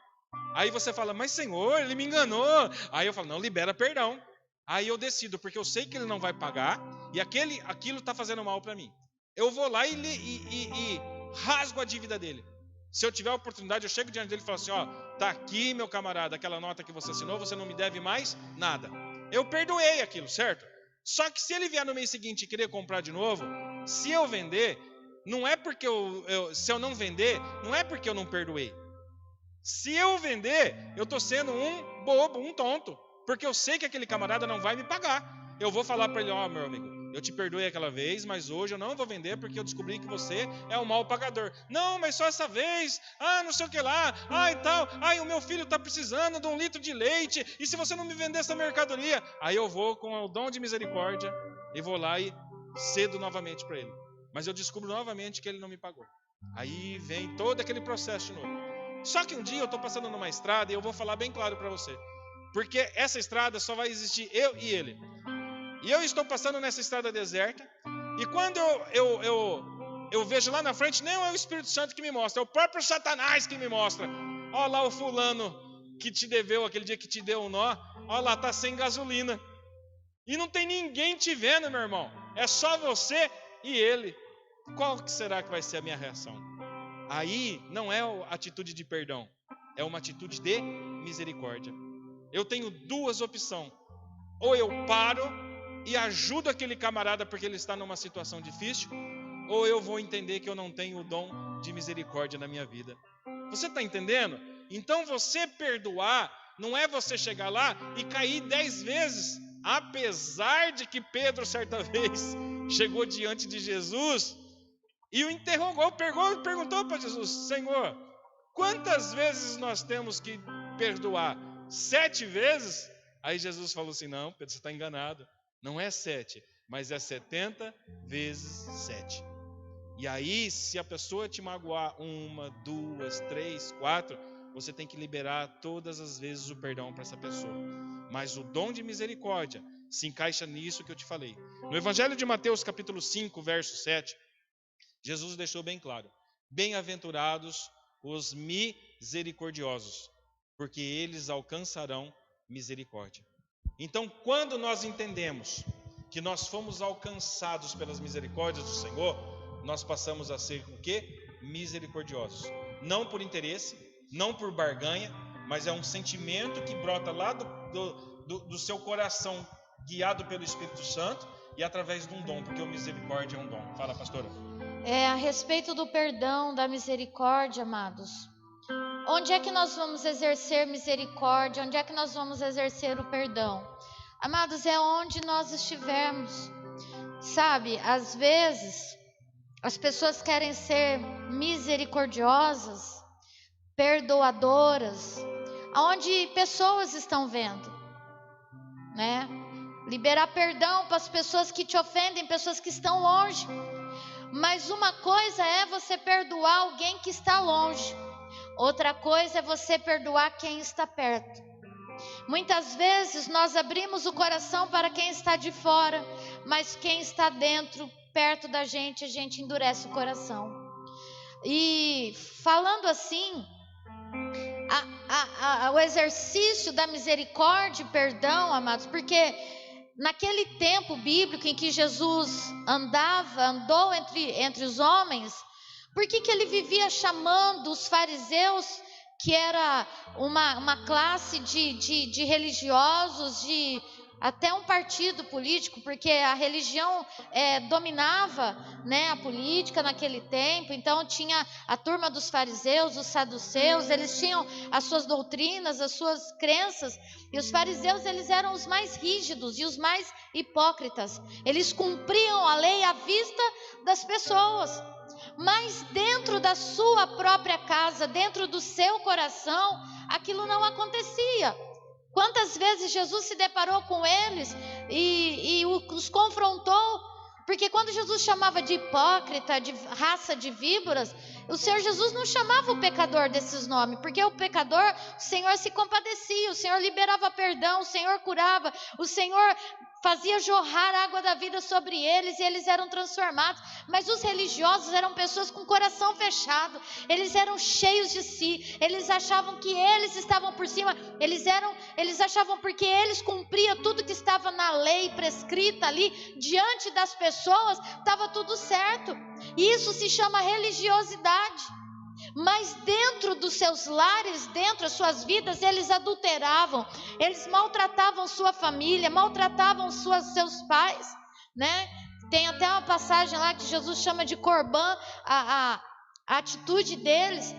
Aí você fala: mas Senhor, ele me enganou. Aí eu falo: não, libera perdão. Aí eu decido, porque eu sei que ele não vai pagar e aquilo está fazendo mal para mim. Eu vou lá e rasgo a dívida dele. Se eu tiver a oportunidade, eu chego diante dele e falo assim: tá aqui, meu camarada, aquela nota que você assinou, você não me deve mais nada. Eu perdoei aquilo, certo? Só que se ele vier no mês seguinte e querer comprar de novo, se eu vender, não é porque se eu não vender, não é porque eu não perdoei. Se eu vender, eu estou sendo um bobo, um tonto, porque eu sei que aquele camarada não vai me pagar. Eu vou falar para ele: meu amigo, eu te perdoei aquela vez, mas hoje eu não vou vender porque eu descobri que você é um mau pagador. Não, mas só essa vez, não sei o que lá, e tal, o meu filho está precisando de 1 litro de leite, e se você não me vender essa mercadoria? Aí eu vou com o dom de misericórdia e vou lá e cedo novamente para ele. Mas eu descubro novamente que ele não me pagou. Aí vem todo aquele processo de novo. Só que um dia eu estou passando numa estrada e eu vou falar bem claro para você, porque essa estrada só vai existir eu e ele. E eu estou passando nessa estrada deserta, e quando eu vejo lá na frente, não é o Espírito Santo que me mostra, é o próprio Satanás que me mostra. Olha lá o fulano que te deveu aquele dia que te deu um nó, olha lá, está sem gasolina. E não tem ninguém te vendo, meu irmão. É só você e ele. Qual que será que vai ser a minha reação? Aí não é a atitude de perdão, é uma atitude de misericórdia. Eu tenho duas opções. Ou eu paro e ajudo aquele camarada porque ele está numa situação difícil, ou eu vou entender que eu não tenho o dom de misericórdia na minha vida. Você está entendendo? Então você perdoar não é você chegar lá e cair 10 vezes. Apesar de que Pedro certa vez chegou diante de Jesus e o interrogou, perguntou para Jesus: Senhor, quantas vezes nós temos que perdoar? 7 vezes? Aí Jesus falou assim: não, Pedro, você está enganado. Não é 7, mas é 70 vezes 7. E aí, se a pessoa te magoar 1, 2, 3, 4, você tem que liberar todas as vezes o perdão para essa pessoa. Mas o dom de misericórdia se encaixa nisso que eu te falei. No Evangelho de Mateus, capítulo 5, verso 7, Jesus deixou bem claro: bem-aventurados os misericordiosos, porque eles alcançarão misericórdia. Então, quando nós entendemos que nós fomos alcançados pelas misericórdias do Senhor, nós passamos a ser o quê? Misericordiosos. Não por interesse, não por barganha, mas é um sentimento que brota lá do seu coração, guiado pelo Espírito Santo e através de um dom, porque a misericórdia é um dom. Fala, pastora. A respeito do perdão, da misericórdia, amados. Onde é que nós vamos exercer misericórdia? Onde é que nós vamos exercer o perdão? Amados, é onde nós estivermos. Sabe, às vezes as pessoas querem ser misericordiosas, perdoadoras, aonde pessoas estão vendo, né? Liberar perdão para as pessoas que te ofendem, pessoas que estão longe. Mas uma coisa é você perdoar alguém que está longe, outra coisa é você perdoar quem está perto. Muitas vezes nós abrimos o coração para quem está de fora, mas quem está dentro, perto da gente, a gente endurece o coração. E falando assim, o exercício da misericórdia e perdão, amados, porque naquele tempo bíblico em que Jesus andou entre os homens, por que ele vivia chamando os fariseus, que era uma classe de religiosos, de até um partido político, porque a religião dominava, né, a política naquele tempo. Então tinha a turma dos fariseus, os saduceus, eles tinham as suas doutrinas, as suas crenças, e os fariseus, eles eram os mais rígidos e os mais hipócritas. Eles cumpriam a lei à vista das pessoas, mas dentro da sua própria casa, dentro do seu coração, aquilo não acontecia. Quantas vezes Jesus se deparou com eles e os confrontou? Porque quando Jesus chamava de hipócrita, de raça de víboras, o Senhor Jesus não chamava o pecador desses nomes, porque o pecador, o Senhor se compadecia, o Senhor liberava perdão, o Senhor curava, o Senhor fazia jorrar a água da vida sobre eles e eles eram transformados. Mas os religiosos eram pessoas com o coração fechado, eles eram cheios de si, eles achavam que eles estavam por cima, eles achavam porque eles cumpriam tudo que estava na lei prescrita ali, diante das pessoas, estava tudo certo. Isso se chama religiosidade. Mas dentro dos seus lares, dentro das suas vidas, eles adulteravam, eles maltratavam sua família, maltratavam seus pais, né? Tem até uma passagem lá que Jesus chama de Corbã, a atitude deles.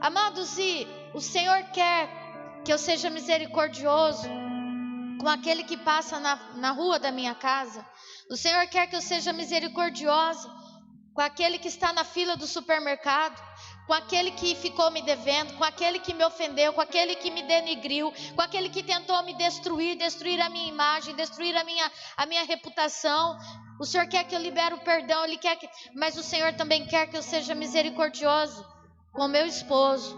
Amados, e o Senhor quer que eu seja misericordioso com aquele que passa na rua da minha casa. O Senhor quer que eu seja misericordiosa com aquele que está na fila do supermercado, com aquele que ficou me devendo, com aquele que me ofendeu, com aquele que me denigriu, com aquele que tentou me destruir a minha imagem, destruir a minha reputação. O Senhor quer que eu libere o perdão, mas o Senhor também quer que eu seja misericordioso com meu esposo,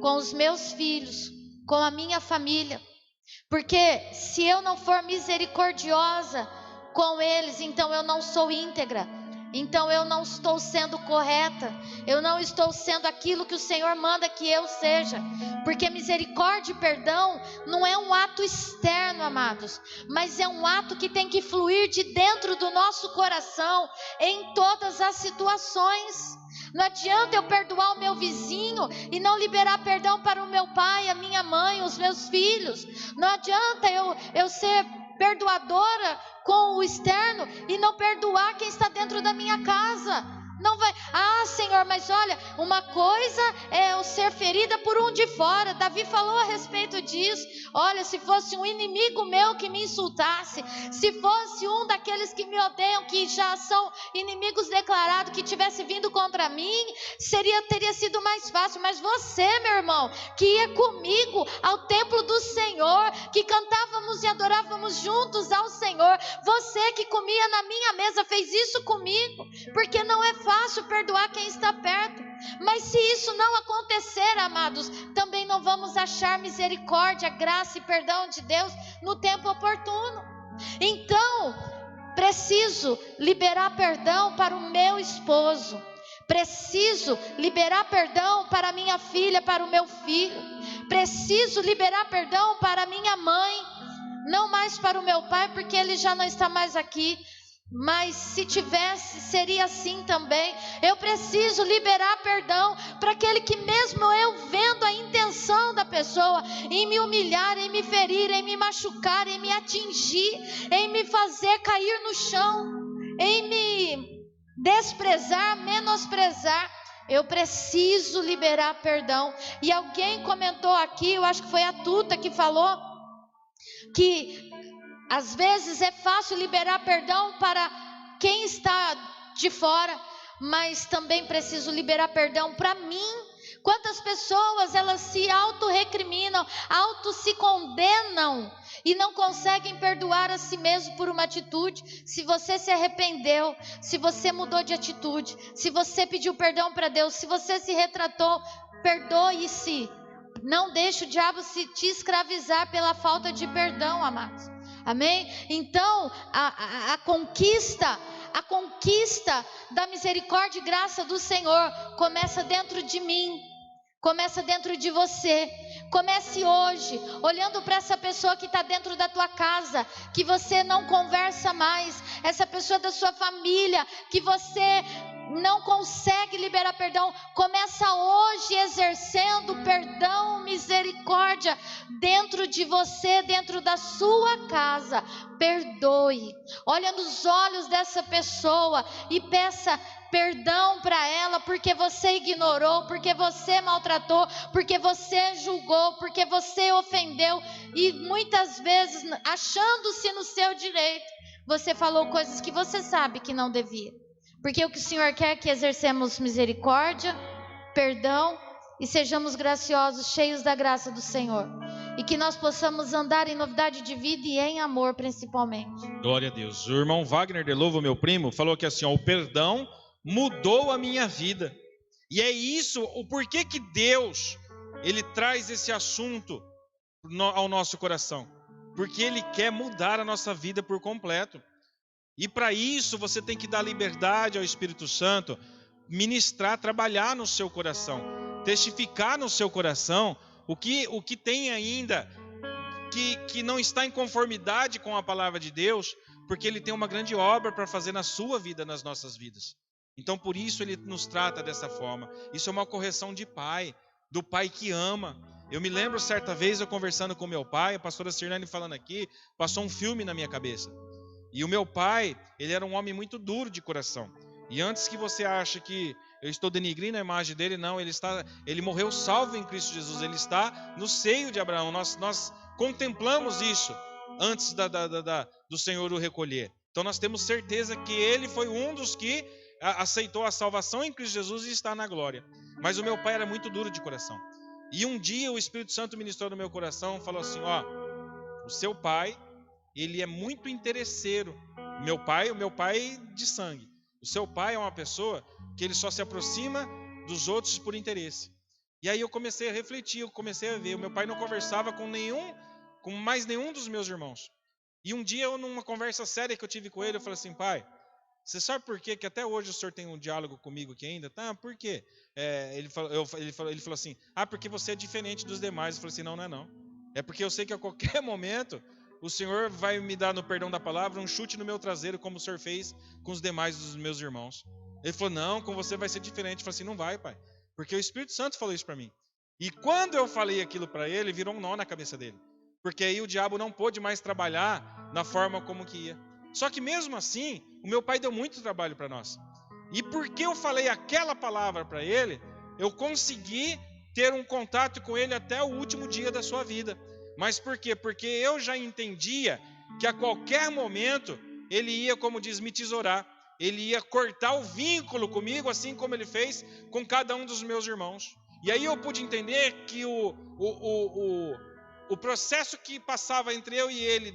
com os meus filhos, com a minha família. Porque se eu não for misericordiosa com eles, então eu não sou íntegra. Então eu não estou sendo correta, eu não estou sendo aquilo que o Senhor manda que eu seja, porque misericórdia e perdão não é um ato externo, amados, mas é um ato que tem que fluir de dentro do nosso coração, em todas as situações. Não adianta eu perdoar o meu vizinho e não liberar perdão para o meu pai, a minha mãe, os meus filhos. Não adianta eu ser perdoadora com o externo e não perdoar quem está dentro da minha casa. Não vai, Senhor, mas olha, uma coisa é eu ser ferida por um de fora. Davi falou a respeito disso. Olha, se fosse um inimigo meu que me insultasse, se fosse um daqueles que me odeiam, que já são inimigos declarados, que tivesse vindo contra mim, teria sido mais fácil. Mas você, meu irmão, que ia comigo ao templo do Senhor, que cantávamos e adorávamos juntos ao Senhor, você que comia na minha mesa, fez isso comigo, porque não é fácil perdoar quem está perto. Mas se isso não acontecer, amados, também não vamos achar misericórdia, graça e perdão de Deus no tempo oportuno. Então, preciso liberar perdão para o meu esposo, preciso liberar perdão para minha filha, para o meu filho, preciso liberar perdão para minha mãe, não mais para o meu pai, porque ele já não está mais aqui, mas se tivesse, seria assim também. Eu preciso liberar perdão para aquele que, mesmo eu vendo a intenção da pessoa em me humilhar, em me ferir, em me machucar, em me atingir, em me fazer cair no chão, em me desprezar, menosprezar, eu preciso liberar perdão. E alguém comentou aqui, eu acho que foi a Tuta que falou, que às vezes é fácil liberar perdão para quem está de fora, mas também preciso liberar perdão para mim. Quantas pessoas elas se auto-recriminam, auto-se condenam e não conseguem perdoar a si mesmo por uma atitude. Se você se arrependeu, se você mudou de atitude, se você pediu perdão para Deus, se você se retratou, perdoe-se. Não deixe o diabo se te escravizar pela falta de perdão, amados. Amém? Então, a conquista da misericórdia e graça do Senhor começa dentro de mim, começa dentro de você. Comece hoje, olhando para essa pessoa que está dentro da tua casa, que você não conversa mais, essa pessoa da sua família, que você não consegue liberar perdão. Começa hoje exercendo perdão, misericórdia dentro de você, dentro da sua casa. Perdoe, olha nos olhos dessa pessoa e peça perdão para ela, porque você ignorou, porque você maltratou, porque você julgou, porque você ofendeu, e muitas vezes, achando-se no seu direito, você falou coisas que você sabe que não devia. Porque o que o Senhor quer é que exercemos misericórdia, perdão e sejamos graciosos, cheios da graça do Senhor. E que nós possamos andar em novidade de vida e em amor, principalmente. Glória a Deus. O irmão Wagner de Lovo, meu primo, falou que assim, ó, o perdão mudou a minha vida. E é isso, o porquê que Deus, Ele traz esse assunto ao nosso coração. Porque Ele quer mudar a nossa vida por completo. E para isso você tem que dar liberdade ao Espírito Santo, ministrar, trabalhar no seu coração, testificar no seu coração o que tem ainda que não está em conformidade com a palavra de Deus, porque Ele tem uma grande obra para fazer na sua vida, nas nossas vidas. Então por isso Ele nos trata dessa forma. Isso é uma correção de pai, do pai que ama. Eu me lembro certa vez eu conversando com meu pai, a pastora Cirlane falando aqui, passou um filme na minha cabeça. E o meu pai, ele era um homem muito duro de coração. E antes que você ache que eu estou denigrindo a imagem dele, não, ele morreu salvo em Cristo Jesus, ele está no seio de Abraão. Nós contemplamos isso antes do Senhor o recolher. Então nós temos certeza que ele foi um dos que aceitou a salvação em Cristo Jesus e está na glória. Mas o meu pai era muito duro de coração. E um dia o Espírito Santo ministrou no meu coração, falou assim, ó, o seu pai, ele é muito interesseiro. O meu pai de sangue. O seu pai é uma pessoa que ele só se aproxima dos outros por interesse. E aí eu comecei a refletir, eu comecei a ver. O meu pai não conversava com mais nenhum dos meus irmãos. E um dia, numa conversa séria que eu tive com ele, eu falei assim, pai, Você sabe por quê? Que até hoje o senhor tem um diálogo comigo aqui ainda? Tá, por quê? Ele falou assim, porque você é diferente dos demais. Eu falei assim, não é não. É porque eu sei que a qualquer momento o senhor vai me dar, no perdão da palavra, um chute no meu traseiro, como o senhor fez com os demais dos meus irmãos. Ele falou, não, com você vai ser diferente. Eu falei assim, não vai, pai. Porque o Espírito Santo falou isso para mim. E quando eu falei aquilo para ele, virou um nó na cabeça dele. Porque aí o diabo não pôde mais trabalhar na forma como que ia. Só que mesmo assim, o meu pai deu muito trabalho para nós. E porque eu falei aquela palavra para ele, eu consegui ter um contato com ele até o último dia da sua vida. Mas por quê? Porque eu já entendia que a qualquer momento ele ia, como diz, me tesourar. Ele ia cortar o vínculo comigo, assim como ele fez com cada um dos meus irmãos. E aí eu pude entender que o processo que passava entre eu e ele,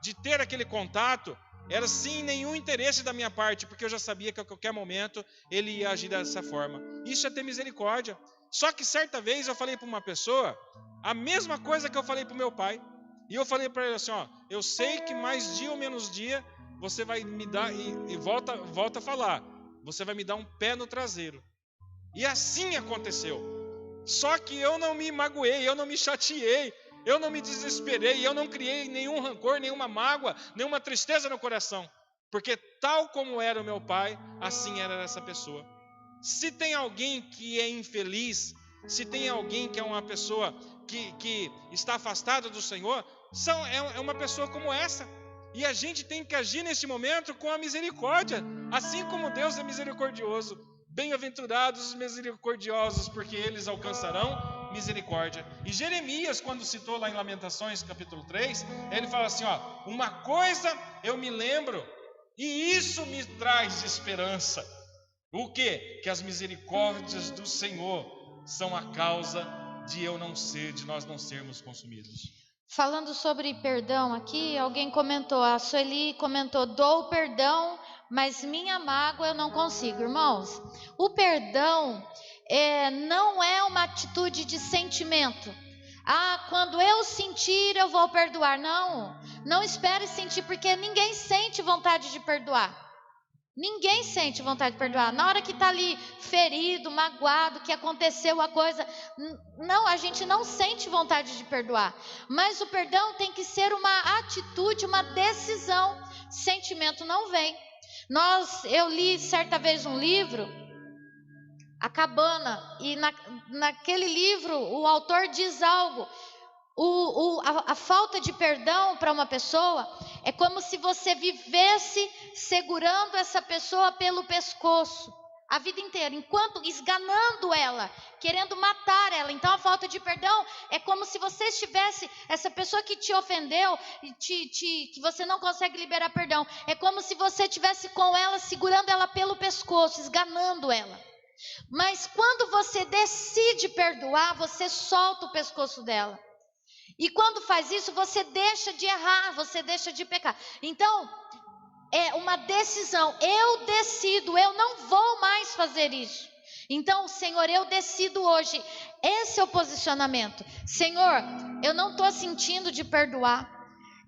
de ter aquele contato, era sem nenhum interesse da minha parte, porque eu já sabia que a qualquer momento ele ia agir dessa forma. Isso é ter misericórdia. Só que certa vez eu falei para uma pessoa a mesma coisa que eu falei para o meu pai. E eu falei para ele assim, eu sei que mais dia ou menos dia você vai me dar, e volta a falar, você vai me dar um pé no traseiro. E assim aconteceu. Só que eu não me magoei, eu não me chateei, eu não me desesperei, eu não criei nenhum rancor, nenhuma mágoa, nenhuma tristeza no coração. Porque tal como era o meu pai, assim era essa pessoa. Se tem alguém que é infeliz, se tem alguém que é uma pessoa que está afastada do Senhor, é uma pessoa como essa. E a gente tem que agir nesse momento com a misericórdia, assim como Deus é misericordioso. Bem-aventurados os misericordiosos, porque eles alcançarão misericórdia. E Jeremias, quando citou lá em Lamentações, capítulo 3, ele fala assim, uma coisa eu me lembro, e isso me traz esperança. O quê? Que as misericórdias do Senhor são a causa de nós não sermos consumidos. Falando sobre perdão aqui, alguém comentou, a Sueli comentou, dou perdão, mas minha mágoa eu não consigo. Irmãos, o perdão não é uma atitude de sentimento. Quando eu sentir eu vou perdoar. Não espere sentir, porque ninguém sente vontade de perdoar. Ninguém sente vontade de perdoar. Na hora que está ali ferido, magoado, que aconteceu a coisa, não, a gente não sente vontade de perdoar. Mas o perdão tem que ser uma atitude, uma decisão. Sentimento não vem. Eu li certa vez um livro, A Cabana, e naquele livro o autor diz algo. A falta de perdão para uma pessoa é como se você vivesse segurando essa pessoa pelo pescoço a vida inteira, esganando ela, querendo matar ela. Então a falta de perdão é como se você estivesse, essa pessoa que te ofendeu, que você não consegue liberar perdão, é como se você estivesse com ela, segurando ela pelo pescoço, esganando ela. Mas quando você decide perdoar, você solta o pescoço dela. E quando faz isso, você deixa de errar, você deixa de pecar. Então, é uma decisão. Eu decido, eu não vou mais fazer isso. Então, Senhor, eu decido hoje. Esse é o posicionamento. Senhor, eu não estou sentindo de perdoar.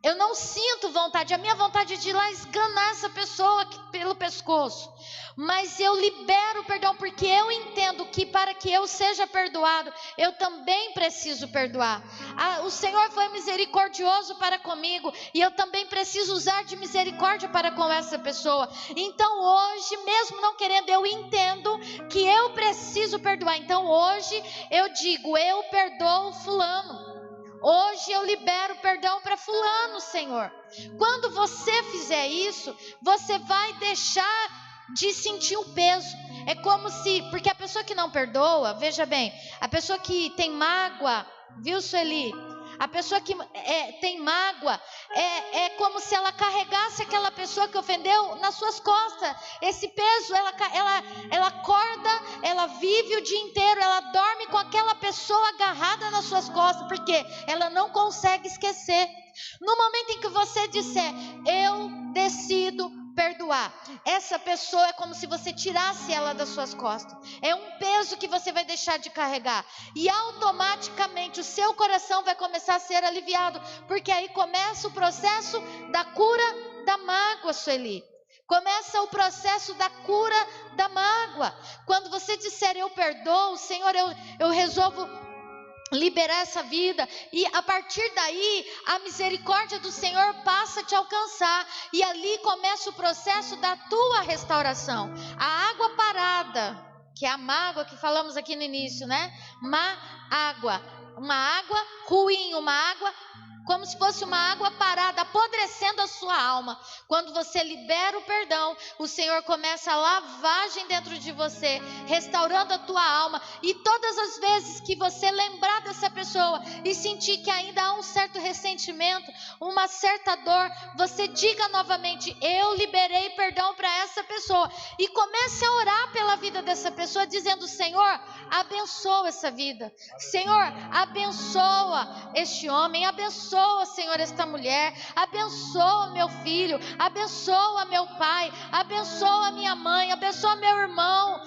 Eu não sinto vontade, a minha vontade é de ir lá esganar essa pessoa pelo pescoço. Mas eu libero o perdão, porque eu entendo que para que eu seja perdoado, eu também preciso perdoar. O Senhor foi misericordioso para comigo, e eu também preciso usar de misericórdia para com essa pessoa. Então hoje, mesmo não querendo, eu entendo que eu preciso perdoar. Então hoje eu digo, eu perdoo fulano. Hoje eu libero perdão para fulano, Senhor. Quando você fizer isso, você vai deixar de sentir o peso. É como se, porque a pessoa que não perdoa, veja bem, a pessoa que tem mágoa, viu, Sueli? A pessoa que tem mágoa, é como se ela carregasse aquela pessoa que ofendeu nas suas costas. Esse peso, ela acorda, ela vive o dia inteiro, ela dorme com aquela pessoa agarrada nas suas costas, porque ela não consegue esquecer. No momento em que você disser, eu decido perdoar, essa pessoa é como se você tirasse ela das suas costas. É um peso que você vai deixar de carregar, e automaticamente o seu coração vai começar a ser aliviado, porque aí começa o processo da cura da mágoa, Sueli. Começa o processo da cura da mágoa. Quando você disser eu perdoo, Senhor, eu resolvo liberar essa vida, e a partir daí a misericórdia do Senhor passa a te alcançar, e ali começa o processo da tua restauração. A água parada, que é a mágoa que falamos aqui no início, né? Água, uma água ruim, uma água como se fosse uma água parada, apodrecendo a sua alma. Quando você libera o perdão, o Senhor começa a lavagem dentro de você, restaurando a tua alma. E todas as vezes que você lembrar dessa pessoa e sentir que ainda há um certo ressentimento, uma certa dor, você diga novamente: eu liberei perdão para essa pessoa. E comece a orar pela vida dessa pessoa, dizendo: Senhor, abençoa essa vida. Senhor, abençoa este homem, abençoa, Senhor, esta mulher, abençoa meu filho, abençoa meu pai, abençoa minha mãe, abençoa meu irmão.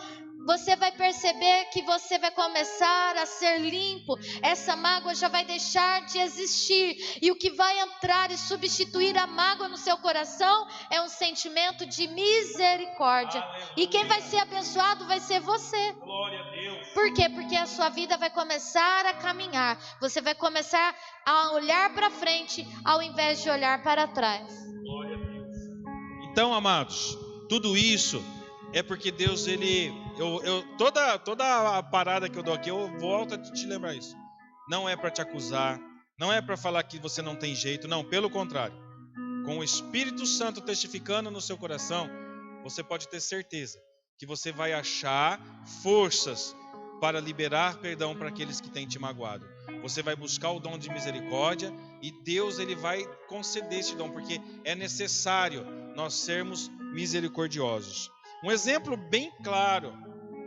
Você vai perceber que você vai começar a ser limpo, essa mágoa já vai deixar de existir, e o que vai entrar e substituir a mágoa no seu coração é um sentimento de misericórdia. Aleluia. E quem vai ser abençoado vai ser você. Glória a Deus. Por quê? Porque a sua vida vai começar a caminhar, você vai começar a olhar para frente ao invés de olhar para trás. Glória a Deus. Então, amados, tudo isso é porque Deus, toda a parada que eu dou aqui, eu volto a te lembrar isso. Não é para te acusar, não é para falar que você não tem jeito, não, pelo contrário. Com o Espírito Santo testificando no seu coração, você pode ter certeza que você vai achar forças para liberar perdão para aqueles que têm te magoado. Você vai buscar o dom de misericórdia e Deus, ele vai conceder esse dom, porque é necessário nós sermos misericordiosos. Um exemplo bem claro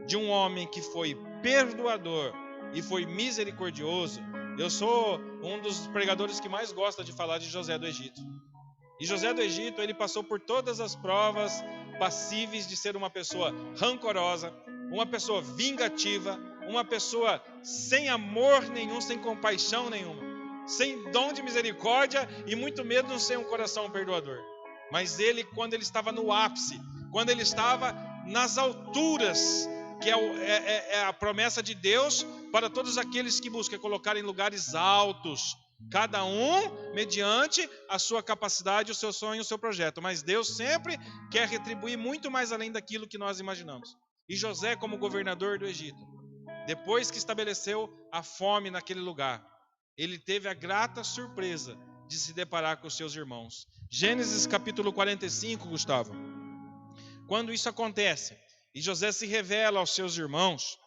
de um homem que foi perdoador e foi misericordioso, eu sou um dos pregadores que mais gosta de falar de José do Egito. E José do Egito, ele passou por todas as provas passíveis de ser uma pessoa rancorosa, uma pessoa vingativa, uma pessoa sem amor nenhum, sem compaixão nenhuma, sem dom de misericórdia e muito menos sem um coração perdoador. Mas ele, quando ele estava no ápice, quando ele estava nas alturas, que é a promessa de Deus para todos aqueles que buscam colocar em lugares altos, cada um mediante a sua capacidade, o seu sonho, o seu projeto. Mas Deus sempre quer retribuir muito mais além daquilo que nós imaginamos. E José, como governador do Egito, depois que estabeleceu a fome naquele lugar, ele teve a grata surpresa de se deparar com os seus irmãos. Gênesis capítulo 45, Gustavo. Quando isso acontece e José se revela aos seus irmãos,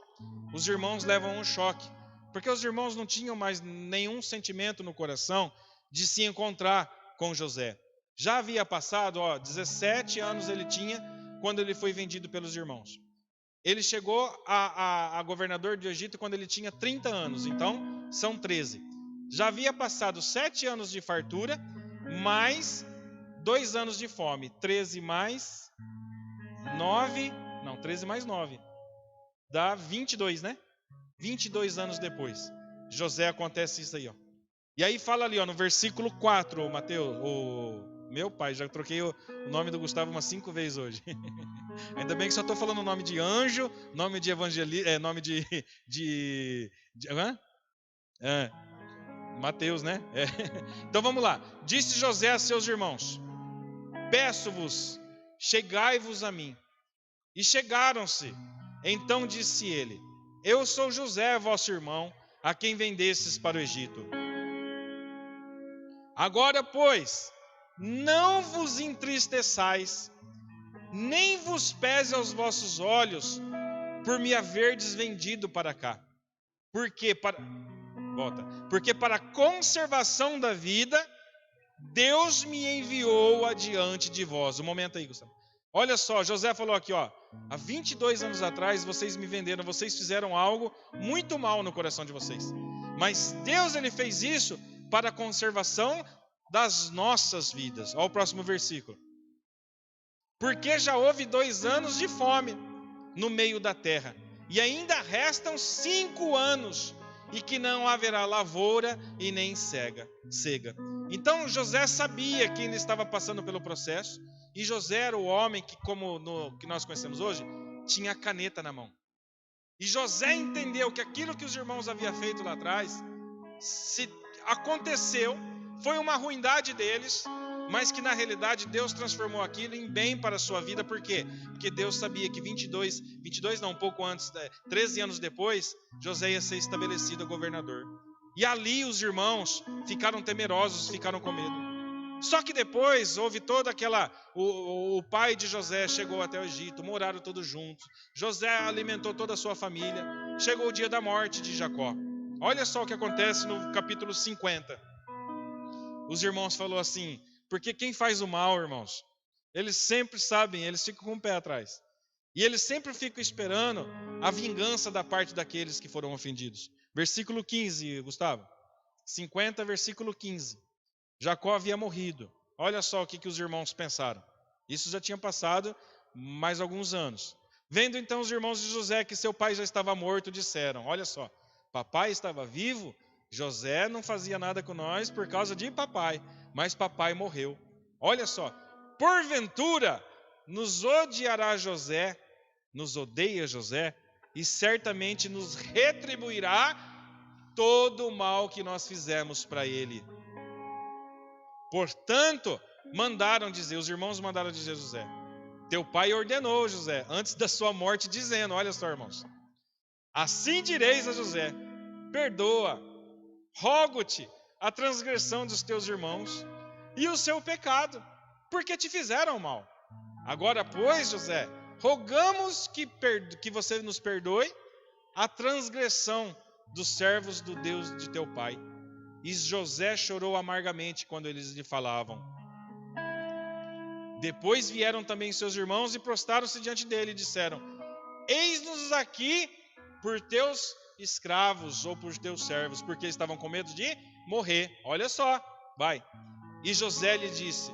os irmãos levam um choque, porque os irmãos não tinham mais nenhum sentimento no coração de se encontrar com José. Já havia passado, 17 anos ele tinha quando ele foi vendido pelos irmãos. Ele chegou a governador do Egito quando ele tinha 30 anos, então são 13. Já havia passado 7 anos de fartura, mais 2 anos de fome. 13 mais 9, não, 13 mais 9, dá 22, né? 22 anos depois, José, acontece isso aí, ó. E aí fala ali, ó, no versículo 4, Mateus, meu pai, já troquei o nome do Gustavo umas 5 vezes hoje. Ainda bem que só estou falando o nome de anjo, nome de evangelista, nome de Mateus, né? Então vamos lá. Disse José a seus irmãos: peço-vos, chegai-vos a mim. E chegaram-se. Então disse ele: eu sou José, vosso irmão, a quem vendestes para o Egito. Agora, pois, não vos entristeçais, nem vos pese aos vossos olhos, por me haverdes vendido para cá. Porque para a conservação da vida, Deus me enviou adiante de vós. Um momento aí, Gustavo. Olha só, José falou aqui, ó, há 22 anos atrás vocês me venderam, vocês fizeram algo muito mal no coração de vocês. Mas Deus, ele fez isso para a conservação das nossas vidas. Olha o próximo versículo. Porque já houve 2 anos de fome no meio da terra, e ainda restam 5 anos, e que não haverá lavoura e nem cega. Então José sabia que ele estava passando pelo processo, E José era o homem que, como no que nós conhecemos hoje, tinha a caneta na mão. E José entendeu que aquilo que os irmãos haviam feito lá atrás, se aconteceu, foi uma ruindade deles, mas que na realidade Deus transformou aquilo em bem para a sua vida. Por quê? Porque Deus sabia que 13 anos depois, José ia ser estabelecido governador. E ali os irmãos ficaram temerosos, ficaram com medo. Só que depois houve toda aquela... O pai de José chegou até o Egito, moraram todos juntos. José alimentou toda a sua família. Chegou o dia da morte de Jacó. Olha só o que acontece no capítulo 50. Os irmãos falaram assim, porque quem faz o mal, irmãos, eles sempre sabem, eles ficam com o pé atrás. E eles sempre ficam esperando a vingança da parte daqueles que foram ofendidos. Versículo 15, Gustavo. 50, versículo 15. Jacó havia morrido. Olha só o que os irmãos pensaram. Isso já tinha passado mais alguns anos. Vendo então os irmãos de José que seu pai já estava morto, disseram, olha só, papai estava vivo, José não fazia nada com nós por causa de papai, mas papai morreu. Olha só, porventura nos odiará José, nos odeia José, e certamente nos retribuirá todo o mal que nós fizemos para ele. Portanto, os irmãos mandaram dizer a José, teu pai ordenou, José, antes da sua morte, dizendo, olha só, irmãos, assim direis a José, perdoa, rogo-te a transgressão dos teus irmãos e o seu pecado, porque te fizeram mal. Agora, pois, José, rogamos que você nos perdoe a transgressão dos servos do Deus de teu pai. E José chorou amargamente quando eles lhe falavam. Depois vieram também seus irmãos e prostraram-se diante dele e disseram, eis-nos aqui por teus escravos ou por teus servos, porque estavam com medo de morrer. Olha só, vai. E José lhe disse,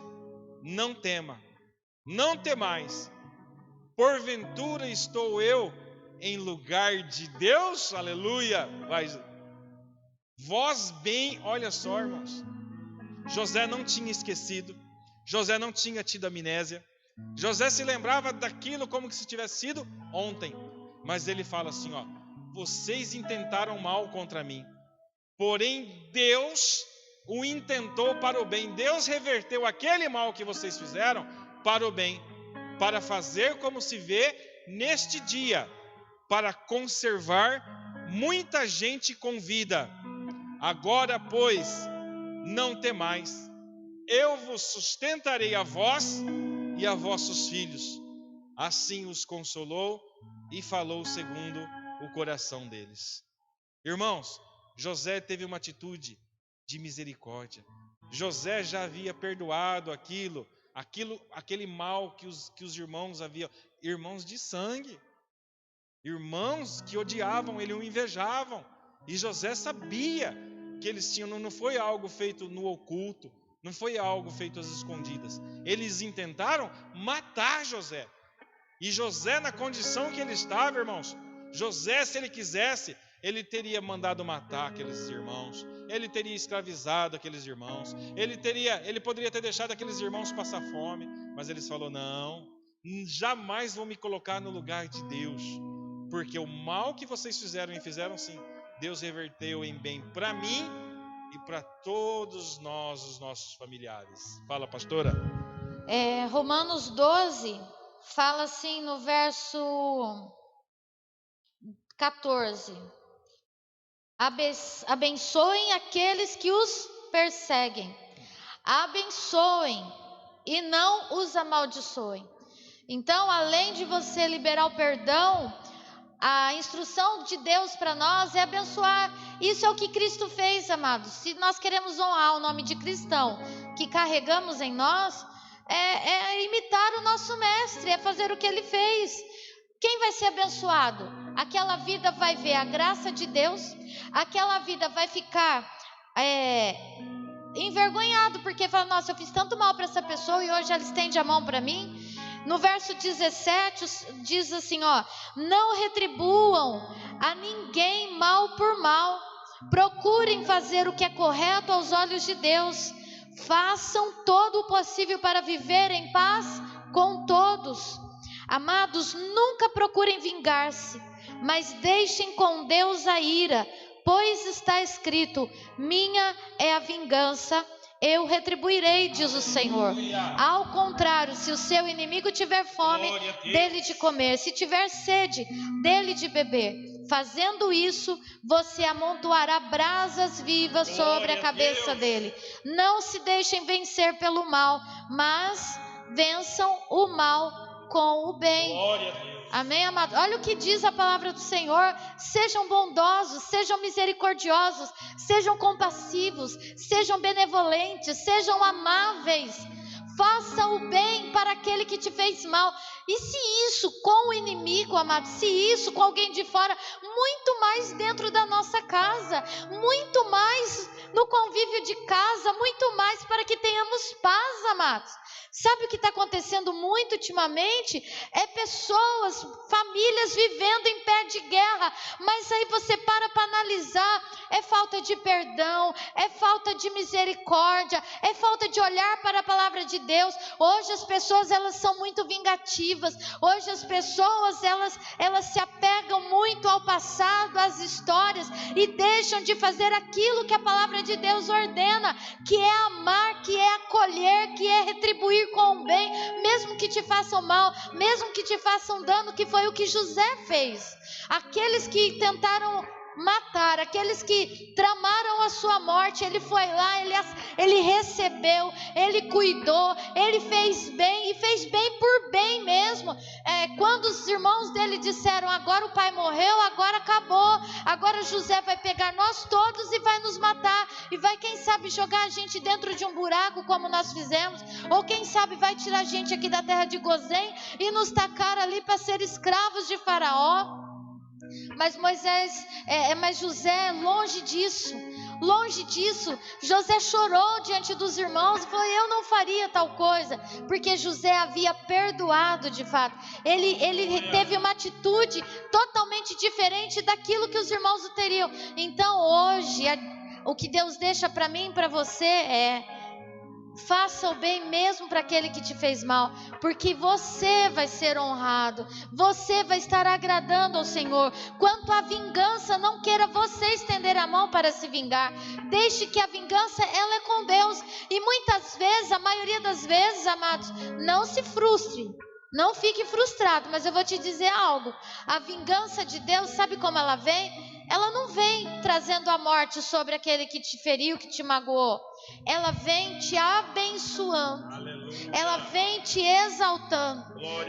não tema, não temais, porventura estou eu em lugar de Deus? Aleluia, vai. Vós bem, olha só, irmãos, José não tinha esquecido, José não tinha tido amnésia, José se lembrava daquilo como que se tivesse sido ontem, mas ele fala assim, ó, vocês intentaram mal contra mim, porém Deus o intentou para o bem, Deus reverteu aquele mal que vocês fizeram para o bem, para fazer como se vê neste dia, para conservar muita gente com vida. Agora, pois, não temais, eu vos sustentarei a vós e a vossos filhos. Assim os consolou e falou segundo o coração deles. Irmãos, José teve uma atitude de misericórdia. José já havia perdoado aquele mal que os irmãos haviam, irmãos de sangue, irmãos que odiavam ele, o invejavam. E José sabia que eles tinham, não foi algo feito no oculto, não foi algo feito às escondidas. Eles intentaram matar José. E José, na condição que ele estava, irmãos, José, se ele quisesse, ele teria mandado matar aqueles irmãos, ele teria escravizado aqueles irmãos, ele poderia ter deixado aqueles irmãos passar fome, mas ele falou, não, jamais vou me colocar no lugar de Deus, porque o mal que vocês fizeram e fizeram sim, Deus reverteu em bem para mim e para todos nós, os nossos familiares. Fala, pastora. Romanos 12 fala assim no verso 14. Abençoem aqueles que os perseguem. Abençoem e não os amaldiçoem. Então, além de você liberar o perdão, a instrução de Deus para nós é abençoar. Isso é o que Cristo fez, amados. Se nós queremos honrar o nome de cristão que carregamos em nós, é imitar o nosso mestre, é fazer o que ele fez. Quem vai ser abençoado? Aquela vida vai ver a graça de Deus, aquela vida vai ficar envergonhado, porque fala, nossa, eu fiz tanto mal para essa pessoa e hoje ela estende a mão para mim. No verso 17 diz assim, ó, não retribuam a ninguém mal por mal, procurem fazer o que é correto aos olhos de Deus, Façam todo o possível para viver em paz com todos. Amados, nunca procurem vingar-se, mas deixem com Deus a ira, pois está escrito: minha é a vingança, eu retribuirei, diz o Senhor. Ao contrário, se o seu inimigo tiver fome, dele de comer, se tiver sede, dele de beber. Fazendo isso, você amontoará brasas vivas sobre a cabeça dele. Não se deixem vencer pelo mal, mas vençam o mal com o bem. Amém, amado? Olha o que diz a palavra do Senhor: sejam bondosos, sejam misericordiosos, sejam compassivos, sejam benevolentes, sejam amáveis. Faça o bem para aquele que te fez mal. E se isso com o inimigo, amado, se isso com alguém de fora, muito mais dentro da nossa casa, muito mais no convívio de casa, muito mais para que tenhamos paz, amados. Sabe o que está acontecendo muito ultimamente? É pessoas, famílias vivendo em pé de guerra, mas aí você para analisar, é falta de perdão, é falta de misericórdia, é falta de olhar para a palavra de Deus. Hoje as pessoas, elas são muito vingativas, hoje as pessoas, elas se apegam muito ao passado, às histórias, e deixam de fazer aquilo que a palavra de Deus ordena, que é amar, que é acolher, que é retribuir com o bem, mesmo que te façam mal, mesmo que te façam dano, que foi o que José fez. Aqueles que tentaram matar, aqueles que tramaram a sua morte, ele foi lá, ele recebeu, ele cuidou, ele fez bem, e fez bem por bem mesmo. Quando os irmãos dele disseram: agora o pai morreu, agora acabou, agora José vai pegar nós todos e vai nos matar, e vai, quem sabe, jogar a gente dentro de um buraco, como nós fizemos, ou quem sabe vai tirar a gente aqui da terra de Gozém e nos tacar ali para ser escravos de Faraó. Mas José, longe disso, José chorou diante dos irmãos e falou: eu não faria tal coisa, porque José havia perdoado de fato. Ele teve uma atitude totalmente diferente daquilo que os irmãos o teriam. Então hoje, o que Deus deixa para mim e para você é: faça o bem mesmo para aquele que te fez mal, porque você vai ser honrado, você vai estar agradando ao Senhor. Quanto à vingança, não queira você estender a mão para se vingar, deixe que a vingança, ela é com Deus. E muitas vezes, a maioria das vezes, amados, não se frustre, não fique frustrado, mas eu vou te dizer algo: a vingança de Deus, sabe como ela vem? Ela não vem trazendo a morte sobre aquele que te feriu, que te magoou. Ela vem te abençoando. Aleluia. Ela vem te exaltando.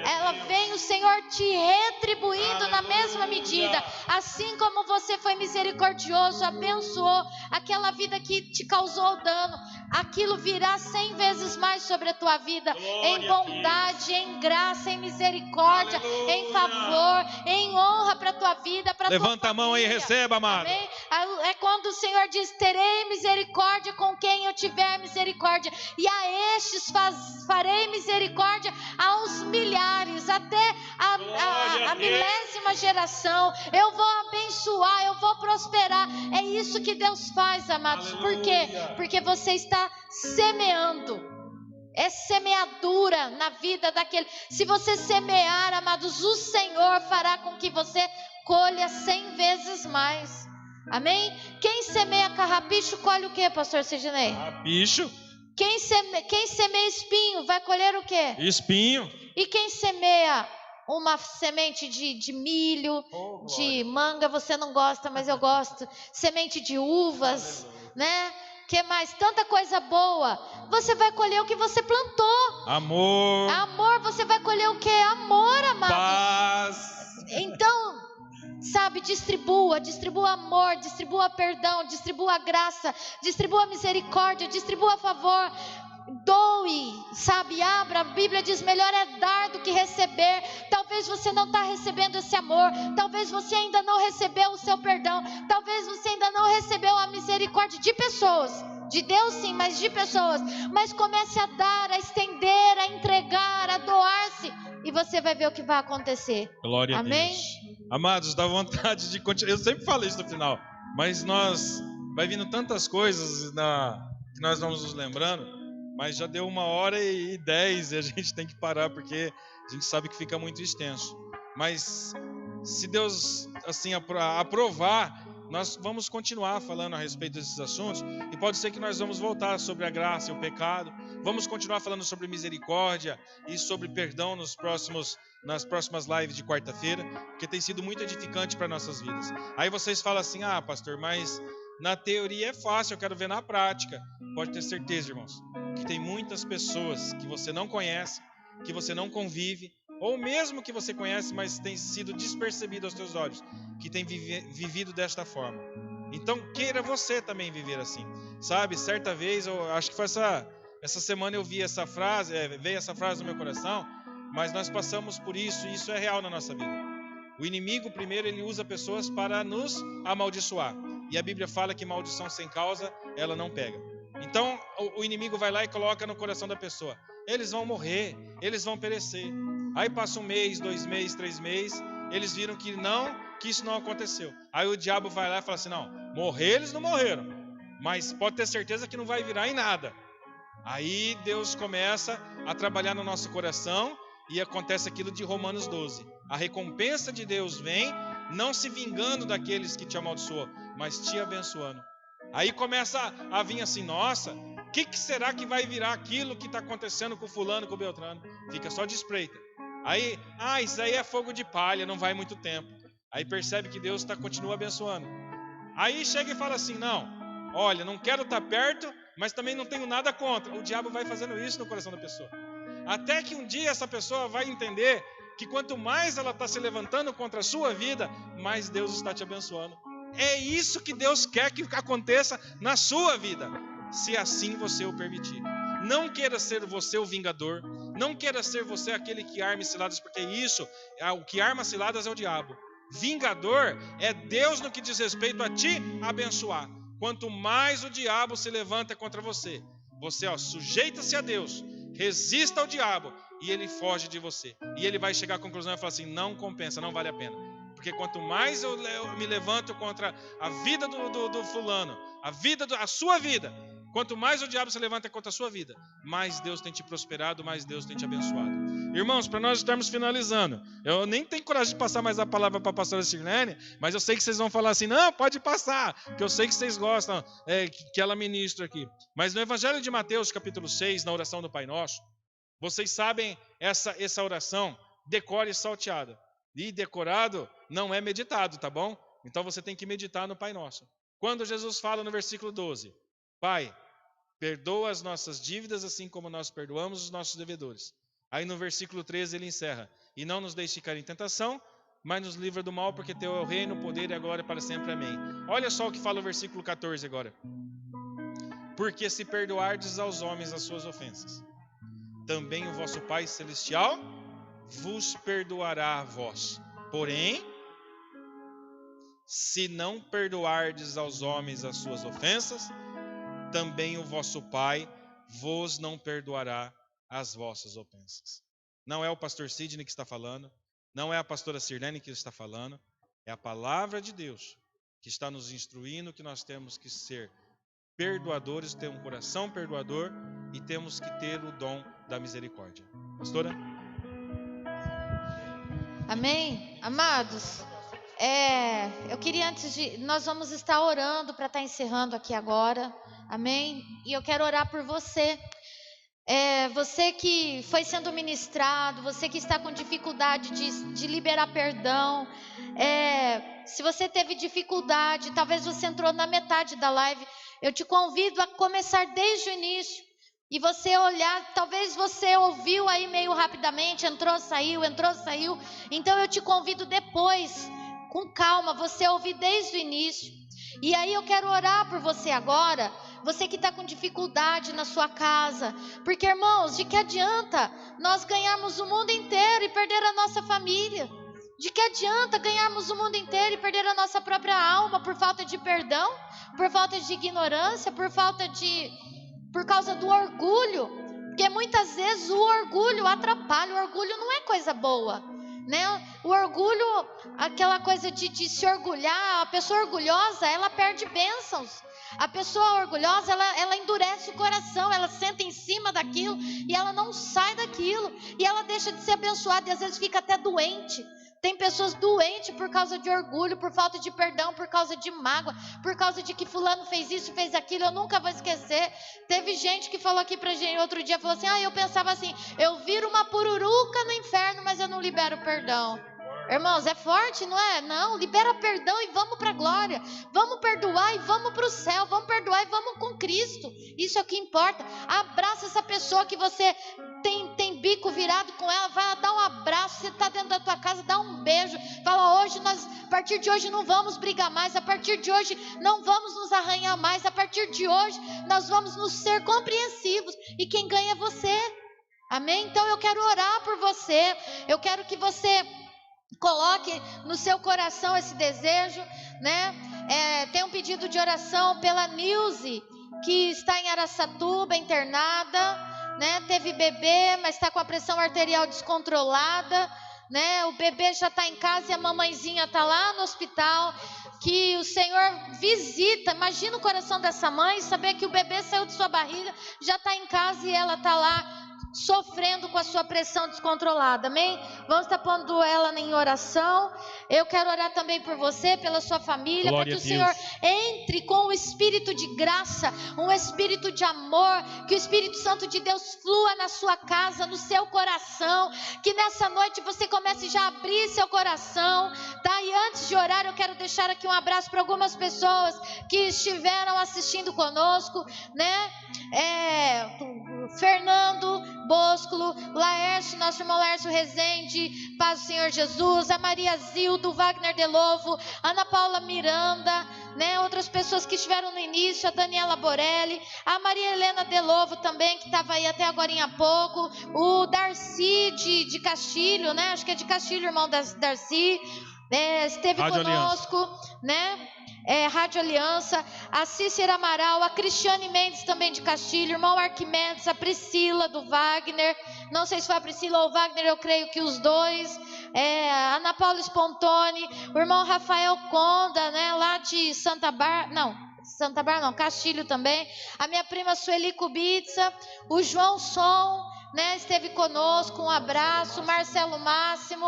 Ela vem, o Senhor, te retribuindo. Aleluia. Na mesma medida. Assim como você foi misericordioso, abençoou aquela vida que te causou dano, aquilo virá 100 vezes mais sobre a tua vida. Glória, em bondade, em graça, em misericórdia. Aleluia. Em favor, em honra para a tua vida, para a tua família. Levanta a mão aí e receba, amado. Amém? É quando o Senhor diz: terei misericórdia com quem eu tiver misericórdia, e a estes farei misericórdia aos milhares, até a milésima geração. Eu vou abençoar, eu vou prosperar. É isso que Deus faz, amados. Aleluia. Por quê? Porque você está semeando. É semeadura na vida daquele. Se você semear, amados, o Senhor fará com que você colha 100 vezes mais. Amém? Quem semeia carrapicho, colhe o que, pastor Sidney? Carrapicho. Quem semeia espinho, vai colher o que? Espinho. E quem semeia uma semente de milho, de manga, você não gosta, mas eu gosto. Semente de uvas, né? Que mais? Tanta coisa boa. Você vai colher o que você plantou. Amor. Amor, você vai colher o que? Amor, amado. Paz. Então, sabe, distribua amor, distribua perdão, distribua graça, distribua misericórdia, distribua favor. Doe, sabe, abra. A Bíblia diz: melhor é dar do que receber. Talvez você não está recebendo esse amor, talvez você ainda não recebeu o seu perdão, talvez você ainda não recebeu a misericórdia de pessoas, de Deus sim, mas de pessoas. Mas comece a dar, a estender, a entregar, a doar-se, e você vai ver o que vai acontecer. Glória a Deus. Amém? Amados, dá vontade de continuar. Eu sempre falo isso no final, mas vai vindo tantas coisas que nós vamos nos lembrando. mas já deu 1h10 e a gente tem que parar porque a gente sabe que fica muito extenso. Mas se Deus assim aprovar, nós vamos continuar falando a respeito desses assuntos, e pode ser que nós vamos voltar sobre a graça e o pecado, vamos continuar falando sobre misericórdia e sobre perdão nas próximas lives de quarta-feira, porque tem sido muito edificante para nossas vidas. Aí vocês falam assim: ah, pastor, mas na teoria é fácil, eu quero ver na prática. Pode ter certeza, irmãos, que tem muitas pessoas que você não conhece, que você não convive, ou mesmo que você conhece, mas tem sido despercebido aos teus olhos, que tem vivido desta forma. Então, queira você também viver assim. Sabe, certa vez, eu acho que foi essa semana eu vi essa frase, veio essa frase no meu coração, mas nós passamos por isso, e isso é real na nossa vida. O inimigo, primeiro, ele usa pessoas para nos amaldiçoar. E a Bíblia fala que maldição sem causa, ela não pega. Então, o inimigo vai lá e coloca no coração da pessoa: eles vão morrer, eles vão perecer. Aí passa 1 mês, 2 meses, 3 meses, eles viram que isso não aconteceu. Aí o diabo vai lá e fala assim: não, morrer eles não morreram, mas pode ter certeza que não vai virar em nada. Aí Deus começa a trabalhar no nosso coração e acontece aquilo de Romanos 12. A recompensa de Deus vem, não se vingando daqueles que te amaldiçoou, mas te abençoando. Aí começa a vir assim: nossa, o que será que vai virar aquilo que está acontecendo com fulano, com o Beltrano? Fica só de espreita. Aí, isso aí é fogo de palha, não vai muito tempo. Aí percebe que Deus continua abençoando. Aí chega e fala assim: não, olha, não quero estar perto, mas também não tenho nada contra. O diabo vai fazendo isso no coração da pessoa. Até que um dia essa pessoa vai entender que quanto mais ela está se levantando contra a sua vida, mais Deus está te abençoando. É isso que Deus quer que aconteça na sua vida, se assim você o permitir. Não queira ser você o vingador, não queira ser você aquele que arma ciladas, porque o que arma ciladas é o diabo. Vingador é Deus no que diz respeito a te abençoar. Quanto mais o diabo se levanta contra você, sujeita-se a Deus, resista ao diabo e ele foge de você. E ele vai chegar à conclusão e falar assim: não compensa, não vale a pena. Porque quanto mais eu me levanto contra a vida do fulano, a sua vida, quanto mais o diabo se levanta contra a sua vida, mais Deus tem te prosperado, mais Deus tem te abençoado. Irmãos, para nós estarmos finalizando, eu nem tenho coragem de passar mais a palavra para a pastora Sirlene, mas eu sei que vocês vão falar assim: não, pode passar, porque eu sei que vocês gostam que ela ministra aqui. Mas no Evangelho de Mateus, capítulo 6, na oração do Pai Nosso, vocês sabem essa oração, decore e salteada. E decorado não é meditado, tá bom? Então você tem que meditar no Pai Nosso. Quando Jesus fala no versículo 12: Pai, perdoa as nossas dívidas assim como nós perdoamos os nossos devedores. Aí no versículo 13 ele encerra: e não nos deixe cair em tentação, mas nos livra do mal, porque teu é o reino, o poder e a glória para sempre. Amém. Olha só o que fala o versículo 14 agora: porque se perdoardes aos homens as suas ofensas, também o vosso Pai Celestial vos perdoará a vós. Porém, se não perdoardes aos homens as suas ofensas, também o vosso Pai vos não perdoará as vossas ofensas. Não é o pastor Sidney que está falando, não é a pastora Sirlene que está falando, é a palavra de Deus que está nos instruindo que nós temos que ser perdoadores, ter um coração perdoador e temos que ter o dom da misericórdia. Pastora? Amém? Amados, eu queria nós vamos estar orando para estar encerrando aqui agora, amém? E eu quero orar por você, você que foi sendo ministrado, você que está com dificuldade de liberar perdão, se você teve dificuldade, talvez você entrou na metade da live, eu te convido a começar desde o início. E você olhar, talvez você ouviu aí meio rapidamente, entrou, saiu. Então eu te convido depois, com calma, você ouvir desde o início. E aí eu quero orar por você agora, você que está com dificuldade na sua casa. Porque, irmãos, de que adianta nós ganharmos o mundo inteiro e perder a nossa família? De que adianta ganharmos o mundo inteiro e perder a nossa própria alma por falta de perdão, por falta de ignorância, por causa do orgulho? Porque muitas vezes o orgulho atrapalha. O orgulho não é coisa boa. né? O orgulho, aquela coisa de se orgulhar, a pessoa orgulhosa, ela perde bênçãos. A pessoa orgulhosa, ela endurece o coração, ela senta em cima daquilo e ela não sai daquilo. E ela deixa de ser abençoada e às vezes fica até doente. Tem pessoas doentes por causa de orgulho, por falta de perdão, por causa de mágoa, por causa de que fulano fez isso, fez aquilo. Eu nunca vou esquecer. Teve gente que falou aqui pra gente outro dia, falou assim, eu pensava assim, eu viro uma pururuca no inferno, mas eu não libero perdão. Irmãos, é forte, não é? Não, libera perdão e vamos para a glória. Vamos perdoar e vamos para o céu. Vamos perdoar e vamos com Cristo. Isso é o que importa. Abraça essa pessoa que você tem bico virado com ela. Vai lá dar um abraço. Você está dentro da tua casa, dá um beijo. Fala, a partir de hoje não vamos brigar mais. A partir de hoje não vamos nos arranhar mais. A partir de hoje nós vamos nos ser compreensivos. E quem ganha é você. Amém? Então eu quero orar por você. Eu quero que você coloque no seu coração esse desejo, né? Tem um pedido de oração pela Nilce, que está em Araçatuba, internada, né? Teve bebê, mas está com a pressão arterial descontrolada, né? O bebê já está em casa e a mamãezinha está lá no hospital. Que o Senhor visita. Imagina o coração dessa mãe, saber que o bebê saiu de sua barriga, já está em casa e ela está lá sofrendo com a sua pressão descontrolada, amém? Vamos estar pondo ela em oração. Eu quero orar também por você, pela sua família, para que o Senhor entre com o espírito de graça, um espírito de amor, que o Espírito Santo de Deus flua na sua casa, no seu coração, que nessa noite você comece já a abrir seu coração, tá? E antes de orar, eu quero deixar aqui um abraço para algumas pessoas que estiveram assistindo conosco, né? Fernando Bosco, Laércio, nosso irmão Laércio Rezende, paz do Senhor Jesus, a Maria Zildo, Wagner Delovo, Ana Paula Miranda, né? Outras pessoas que estiveram no início, a Daniela Borelli, a Maria Helena Delovo também, que estava aí até agora há pouco, o Darcy de Castilho, né? Acho que é de Castilho, irmão Darcy, esteve Rádio conosco, Aliança. né? Rádio Aliança, a Cícera Amaral, a Cristiane Mendes também de Castilho, irmão Arquimedes, a Priscila do Wagner, não sei se foi a Priscila ou o Wagner, eu creio que os dois, a Ana Paula Spontoni, o irmão Rafael Conda, né, lá de Castilho também, a minha prima Sueli Kubitsa, o João Som, né, esteve conosco, um abraço, Marcelo Máximo,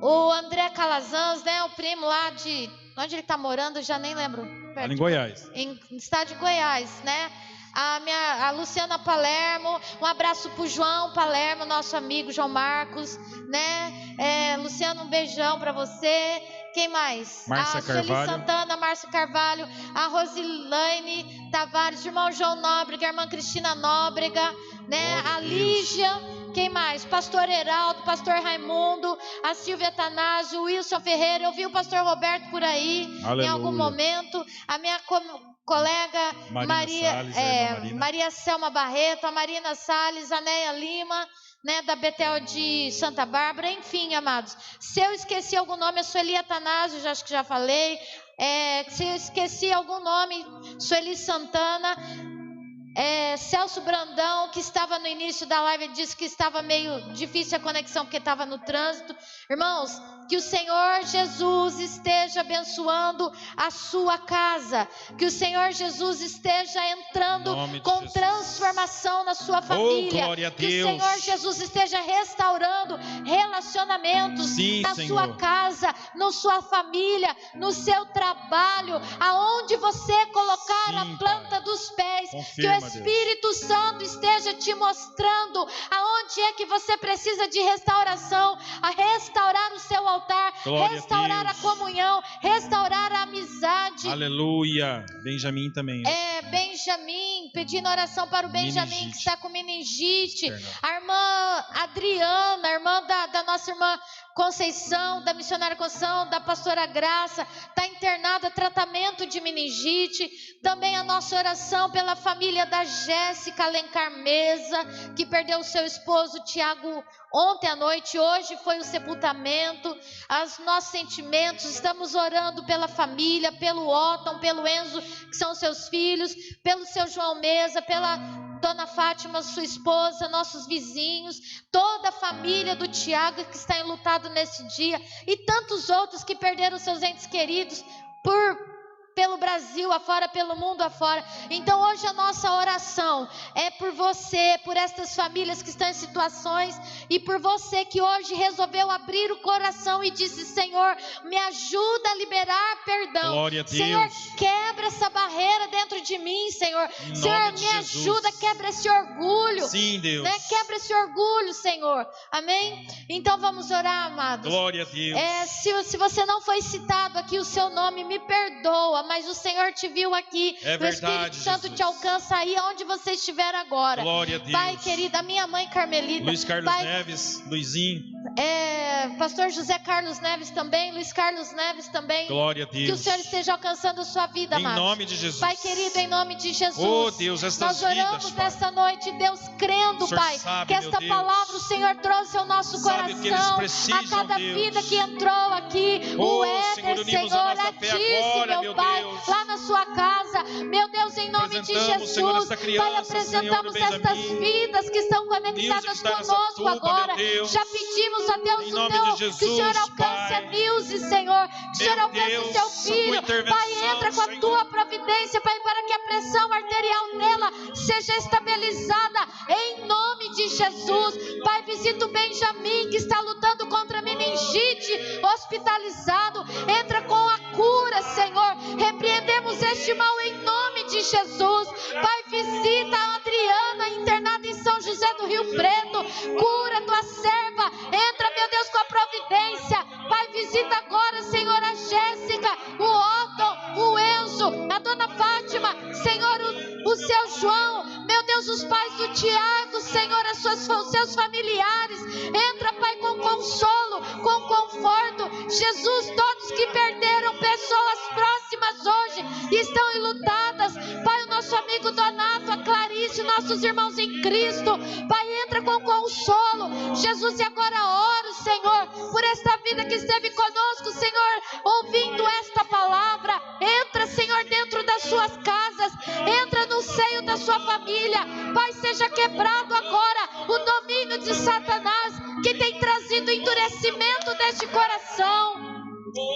o André Calazans, né, o primo lá de onde ele está morando, já nem lembro. Em Goiás. Em estado de Goiás, né? A Luciana Palermo, um abraço para o João Palermo, nosso amigo João Marcos, né? Luciano, um beijão para você. Quem mais? Márcia a Sueli Carvalho. Santana, Márcia Carvalho, a Rosilane Tavares, o irmão João Nóbrega, a irmã Cristina Nóbrega, né? A Lígia. Quem mais? Pastor Heraldo, pastor Raimundo, a Silvia Tanásio, o Wilson Ferreira. Eu vi o pastor Roberto por aí. Aleluia. Em algum momento. A minha colega Maria Selma Barreto, a Marina Salles, a Neia Lima, né, da Betel de Santa Bárbara. Enfim, amados, se eu esqueci algum nome, a Sueli Atanásio, acho que já falei. Se eu esqueci algum nome, Sueli Santana, Celso Brandão, que estava no início da live, disse que estava meio difícil a conexão porque estava no trânsito. Irmãos, que o Senhor Jesus esteja abençoando a sua casa, que o Senhor Jesus esteja entrando com transformação na sua família, que o Senhor Jesus esteja restaurando relacionamentos na sua casa, na sua família, no seu trabalho, aonde você colocar a planta dos pés. Que o Espírito Santo esteja te mostrando aonde é que você precisa de restauração, a restaurar o seu altar, restaurar a comunhão, restaurar a amizade. Aleluia. Benjamin também. Benjamin, pedindo oração para o Benjamin que está com meningite. A irmã Adriana, a irmã da nossa irmã Conceição, da missionária Conceição, da pastora Graça, está internada, tratamento de meningite. Também a nossa oração pela família da Jéssica Alencar Mesa, que perdeu o seu esposo Tiago ontem à noite, hoje foi o sepultamento. Os nossos sentimentos, estamos orando pela família, pelo Otton, pelo Enzo, que são seus filhos, pelo seu João Mesa, pela Dona Fátima, sua esposa, nossos vizinhos, toda a família do Tiago que está enlutado nesse dia, e tantos outros que perderam seus entes queridos pelo Brasil afora, pelo mundo afora. Então hoje a nossa oração é por você, por estas famílias que estão em situações, e por você que hoje resolveu abrir o coração e disse: Senhor, me ajuda a liberar perdão. Glória a Deus. Senhor, quebra essa barreira dentro de mim, Senhor. Em Senhor, nome de me Jesus. ajuda, quebra esse orgulho. Sim, Deus. Né? Quebra esse orgulho, Senhor. Amém? Então vamos orar, amados. Glória a Deus. Se você não foi citado aqui o seu nome, me perdoa, mas o Senhor te viu aqui. É o verdade, Espírito Santo Jesus. te alcança aí onde você estiver agora. Glória a Deus. Pai querido, a minha mãe Carmelita, Luiz Carlos Pai, Neves, Luizinho. Pastor José Carlos Neves também, Luiz Carlos Neves também. Glória a Deus. Que o Senhor esteja alcançando a sua vida, Em amados. nome de Jesus. Pai querido, em nome de Jesus. Oh, Deus, estas nós oramos vidas, Pai. nesta noite, Deus, crendo, O Senhor Pai, sabe, que meu esta Deus. palavra o Senhor trouxe ao nosso Sabe o que eles coração, precisam, a cada Deus. vida que entrou aqui. Oh, O Éder, Senhor, unimos Senhor, a nossa a fé disse, agora, meu meu Pai, Deus. lá na sua casa, meu Deus, em nome de Apresentamos, Jesus, Senhor, esta criança, Pai, apresentamos Senhor, estas Benjamin. vidas que estão Deus, conectadas que está nessa conosco tuba, agora. meu Deus. Já pedimos a Deus Em o nome teu, de Jesus, que o Senhor alcance a Pai. Nilce, Senhor, que o Senhor Meu alcance Deus, o seu a tua filho, intervenção, Pai, entra com a Senhor. tua providência, Pai, para que a pressão arterial dela seja estabilizada, em nome de Jesus. Pai, visita o Benjamin, que está lutando contra meningite, hospitalizado, entra com a cura, Senhor, repreendemos este mal em nome de Jesus. Pai, visita a Adriana, internada em São José do Rio Preto, cura tua serva, entra, meu Deus, com a providência. Pai, visita agora, Senhor, a Jéssica, o Otto, o Enzo, a Dona Fátima, Senhor, o seu João, meu Deus, os pais do Tiago, Senhor, os seus familiares, entra, Pai, com consolo, com conforto. Jesus, todos que perderam pessoas próximas hoje, estão enlutadas, Pai, o nosso amigo Donato, a Clarice, nossos irmãos em Cristo, Pai, entra com consolo. Jesus, e agora oro, Senhor, por esta vida que esteve conosco, Senhor, ouvindo esta palavra. Entra, Senhor, dentro das suas casas, entra no seio da sua família. Pai, seja quebrado agora o domínio de Satanás, que tem trazido endurecimento deste coração.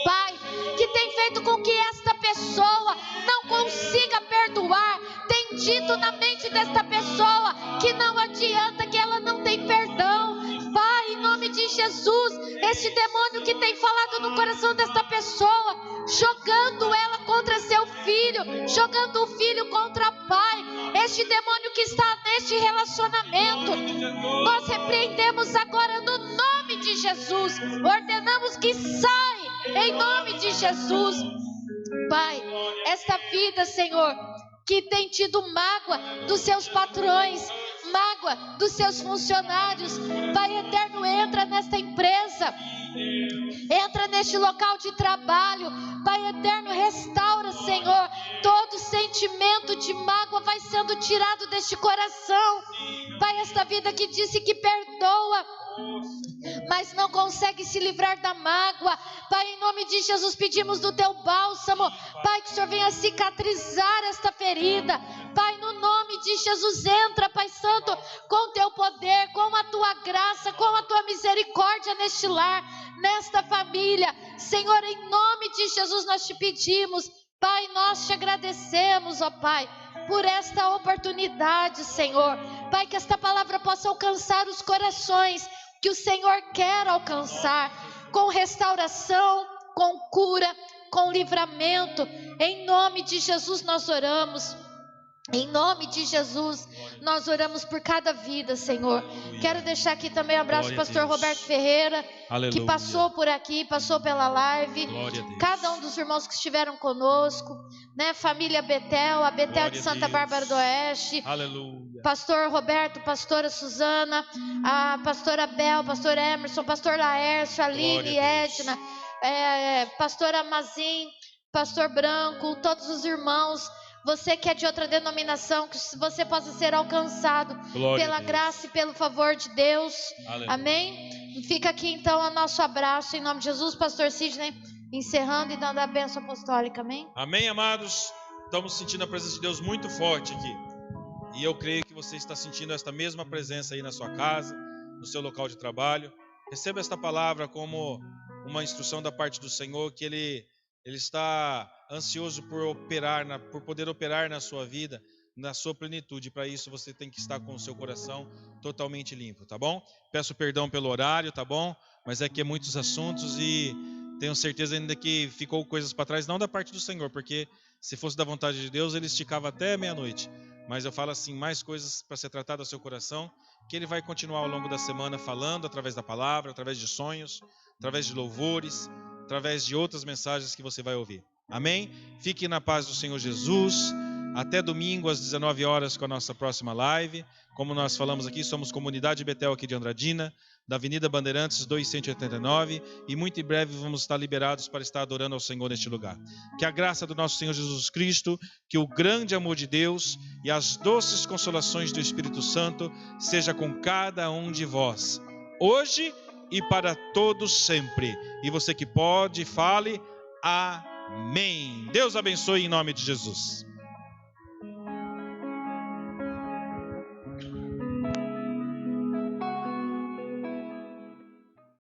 Pai, que tem feito com que esta pessoa não consiga perdoar, tem dito na mente desta pessoa que não adianta, que ela não tem perdão. Pai, em nome de Jesus, este demônio que tem falado no coração desta pessoa, jogando ela contra seu filho, jogando o filho contra o pai, este demônio que está neste relacionamento, nós repreendemos agora no nome de Jesus, ordenamos que saia em nome de Jesus. Pai, esta vida, Senhor, que tem tido mágoa dos seus patrões, mágoa dos seus funcionários, Pai eterno, entra nesta empresa, entra neste local de trabalho, Pai eterno, restaura, Senhor, todo sentimento de mágoa vai sendo tirado deste coração. Pai, esta vida que disse que perdoa, mas não consegue se livrar da mágoa, Pai, em nome de Jesus pedimos do teu bálsamo, Pai, que o Senhor venha cicatrizar esta ferida. Pai, no nome de Jesus, entra, Pai Santo, com teu poder, com a tua graça, com a tua misericórdia neste lar, nesta família. Senhor, em nome de Jesus nós te pedimos, Pai, nós te agradecemos, ó Pai, por esta oportunidade, Senhor. Pai, que esta palavra possa alcançar os corações que o Senhor quer alcançar, com restauração, com cura, com livramento. Em nome de Jesus nós oramos. Em nome de Jesus, nós oramos por cada vida, Senhor. Quero deixar aqui também um abraço do pastor Roberto Ferreira, Aleluia. que passou por aqui, passou pela live. Glória a Deus. Cada um dos irmãos que estiveram conosco, né? Família Betel, a Betel Glória de a Santa Deus. Bárbara do Oeste. Aleluia. Pastor Roberto, pastora Suzana, a pastora Bel, pastor Emerson, pastor Laércio, Aline, Glória a Deus. Edna, pastora Mazin, pastor Branco, todos os irmãos. Você que é de outra denominação, que você possa ser alcançado Glória pela a Deus. graça e pelo favor de Deus. Aleluia. Amém? E fica aqui então o nosso abraço em nome de Jesus, pastor Sidney, encerrando e dando a bênção apostólica. Amém? Amém, amados? Estamos sentindo a presença de Deus muito forte aqui. E eu creio que você está sentindo esta mesma presença aí na sua casa, no seu local de trabalho. Receba esta palavra como uma instrução da parte do Senhor, que Ele está ansioso por por poder operar na sua vida, na sua plenitude. Para isso você tem que estar com o seu coração totalmente limpo, tá bom? Peço perdão pelo horário, tá bom? Mas é que é muitos assuntos e tenho certeza ainda que ficou coisas para trás, não da parte do Senhor, porque se fosse da vontade de Deus, Ele esticava até meia-noite. Mas eu falo assim, mais coisas para ser tratado ao seu coração, que Ele vai continuar ao longo da semana falando através da palavra, através de sonhos, através de louvores, através de outras mensagens que você vai ouvir. Amém? Fique na paz do Senhor Jesus. Até domingo às 19 horas com a nossa próxima live. Como nós falamos aqui, somos Comunidade Betel aqui de Andradina, da Avenida Bandeirantes 2189, e muito em breve vamos estar liberados para estar adorando ao Senhor neste lugar. Que a graça do nosso Senhor Jesus Cristo, que o grande amor de Deus e as doces consolações do Espírito Santo seja com cada um de vós, hoje e para todos sempre. E você que pode, fale amém. Deus abençoe em nome de Jesus.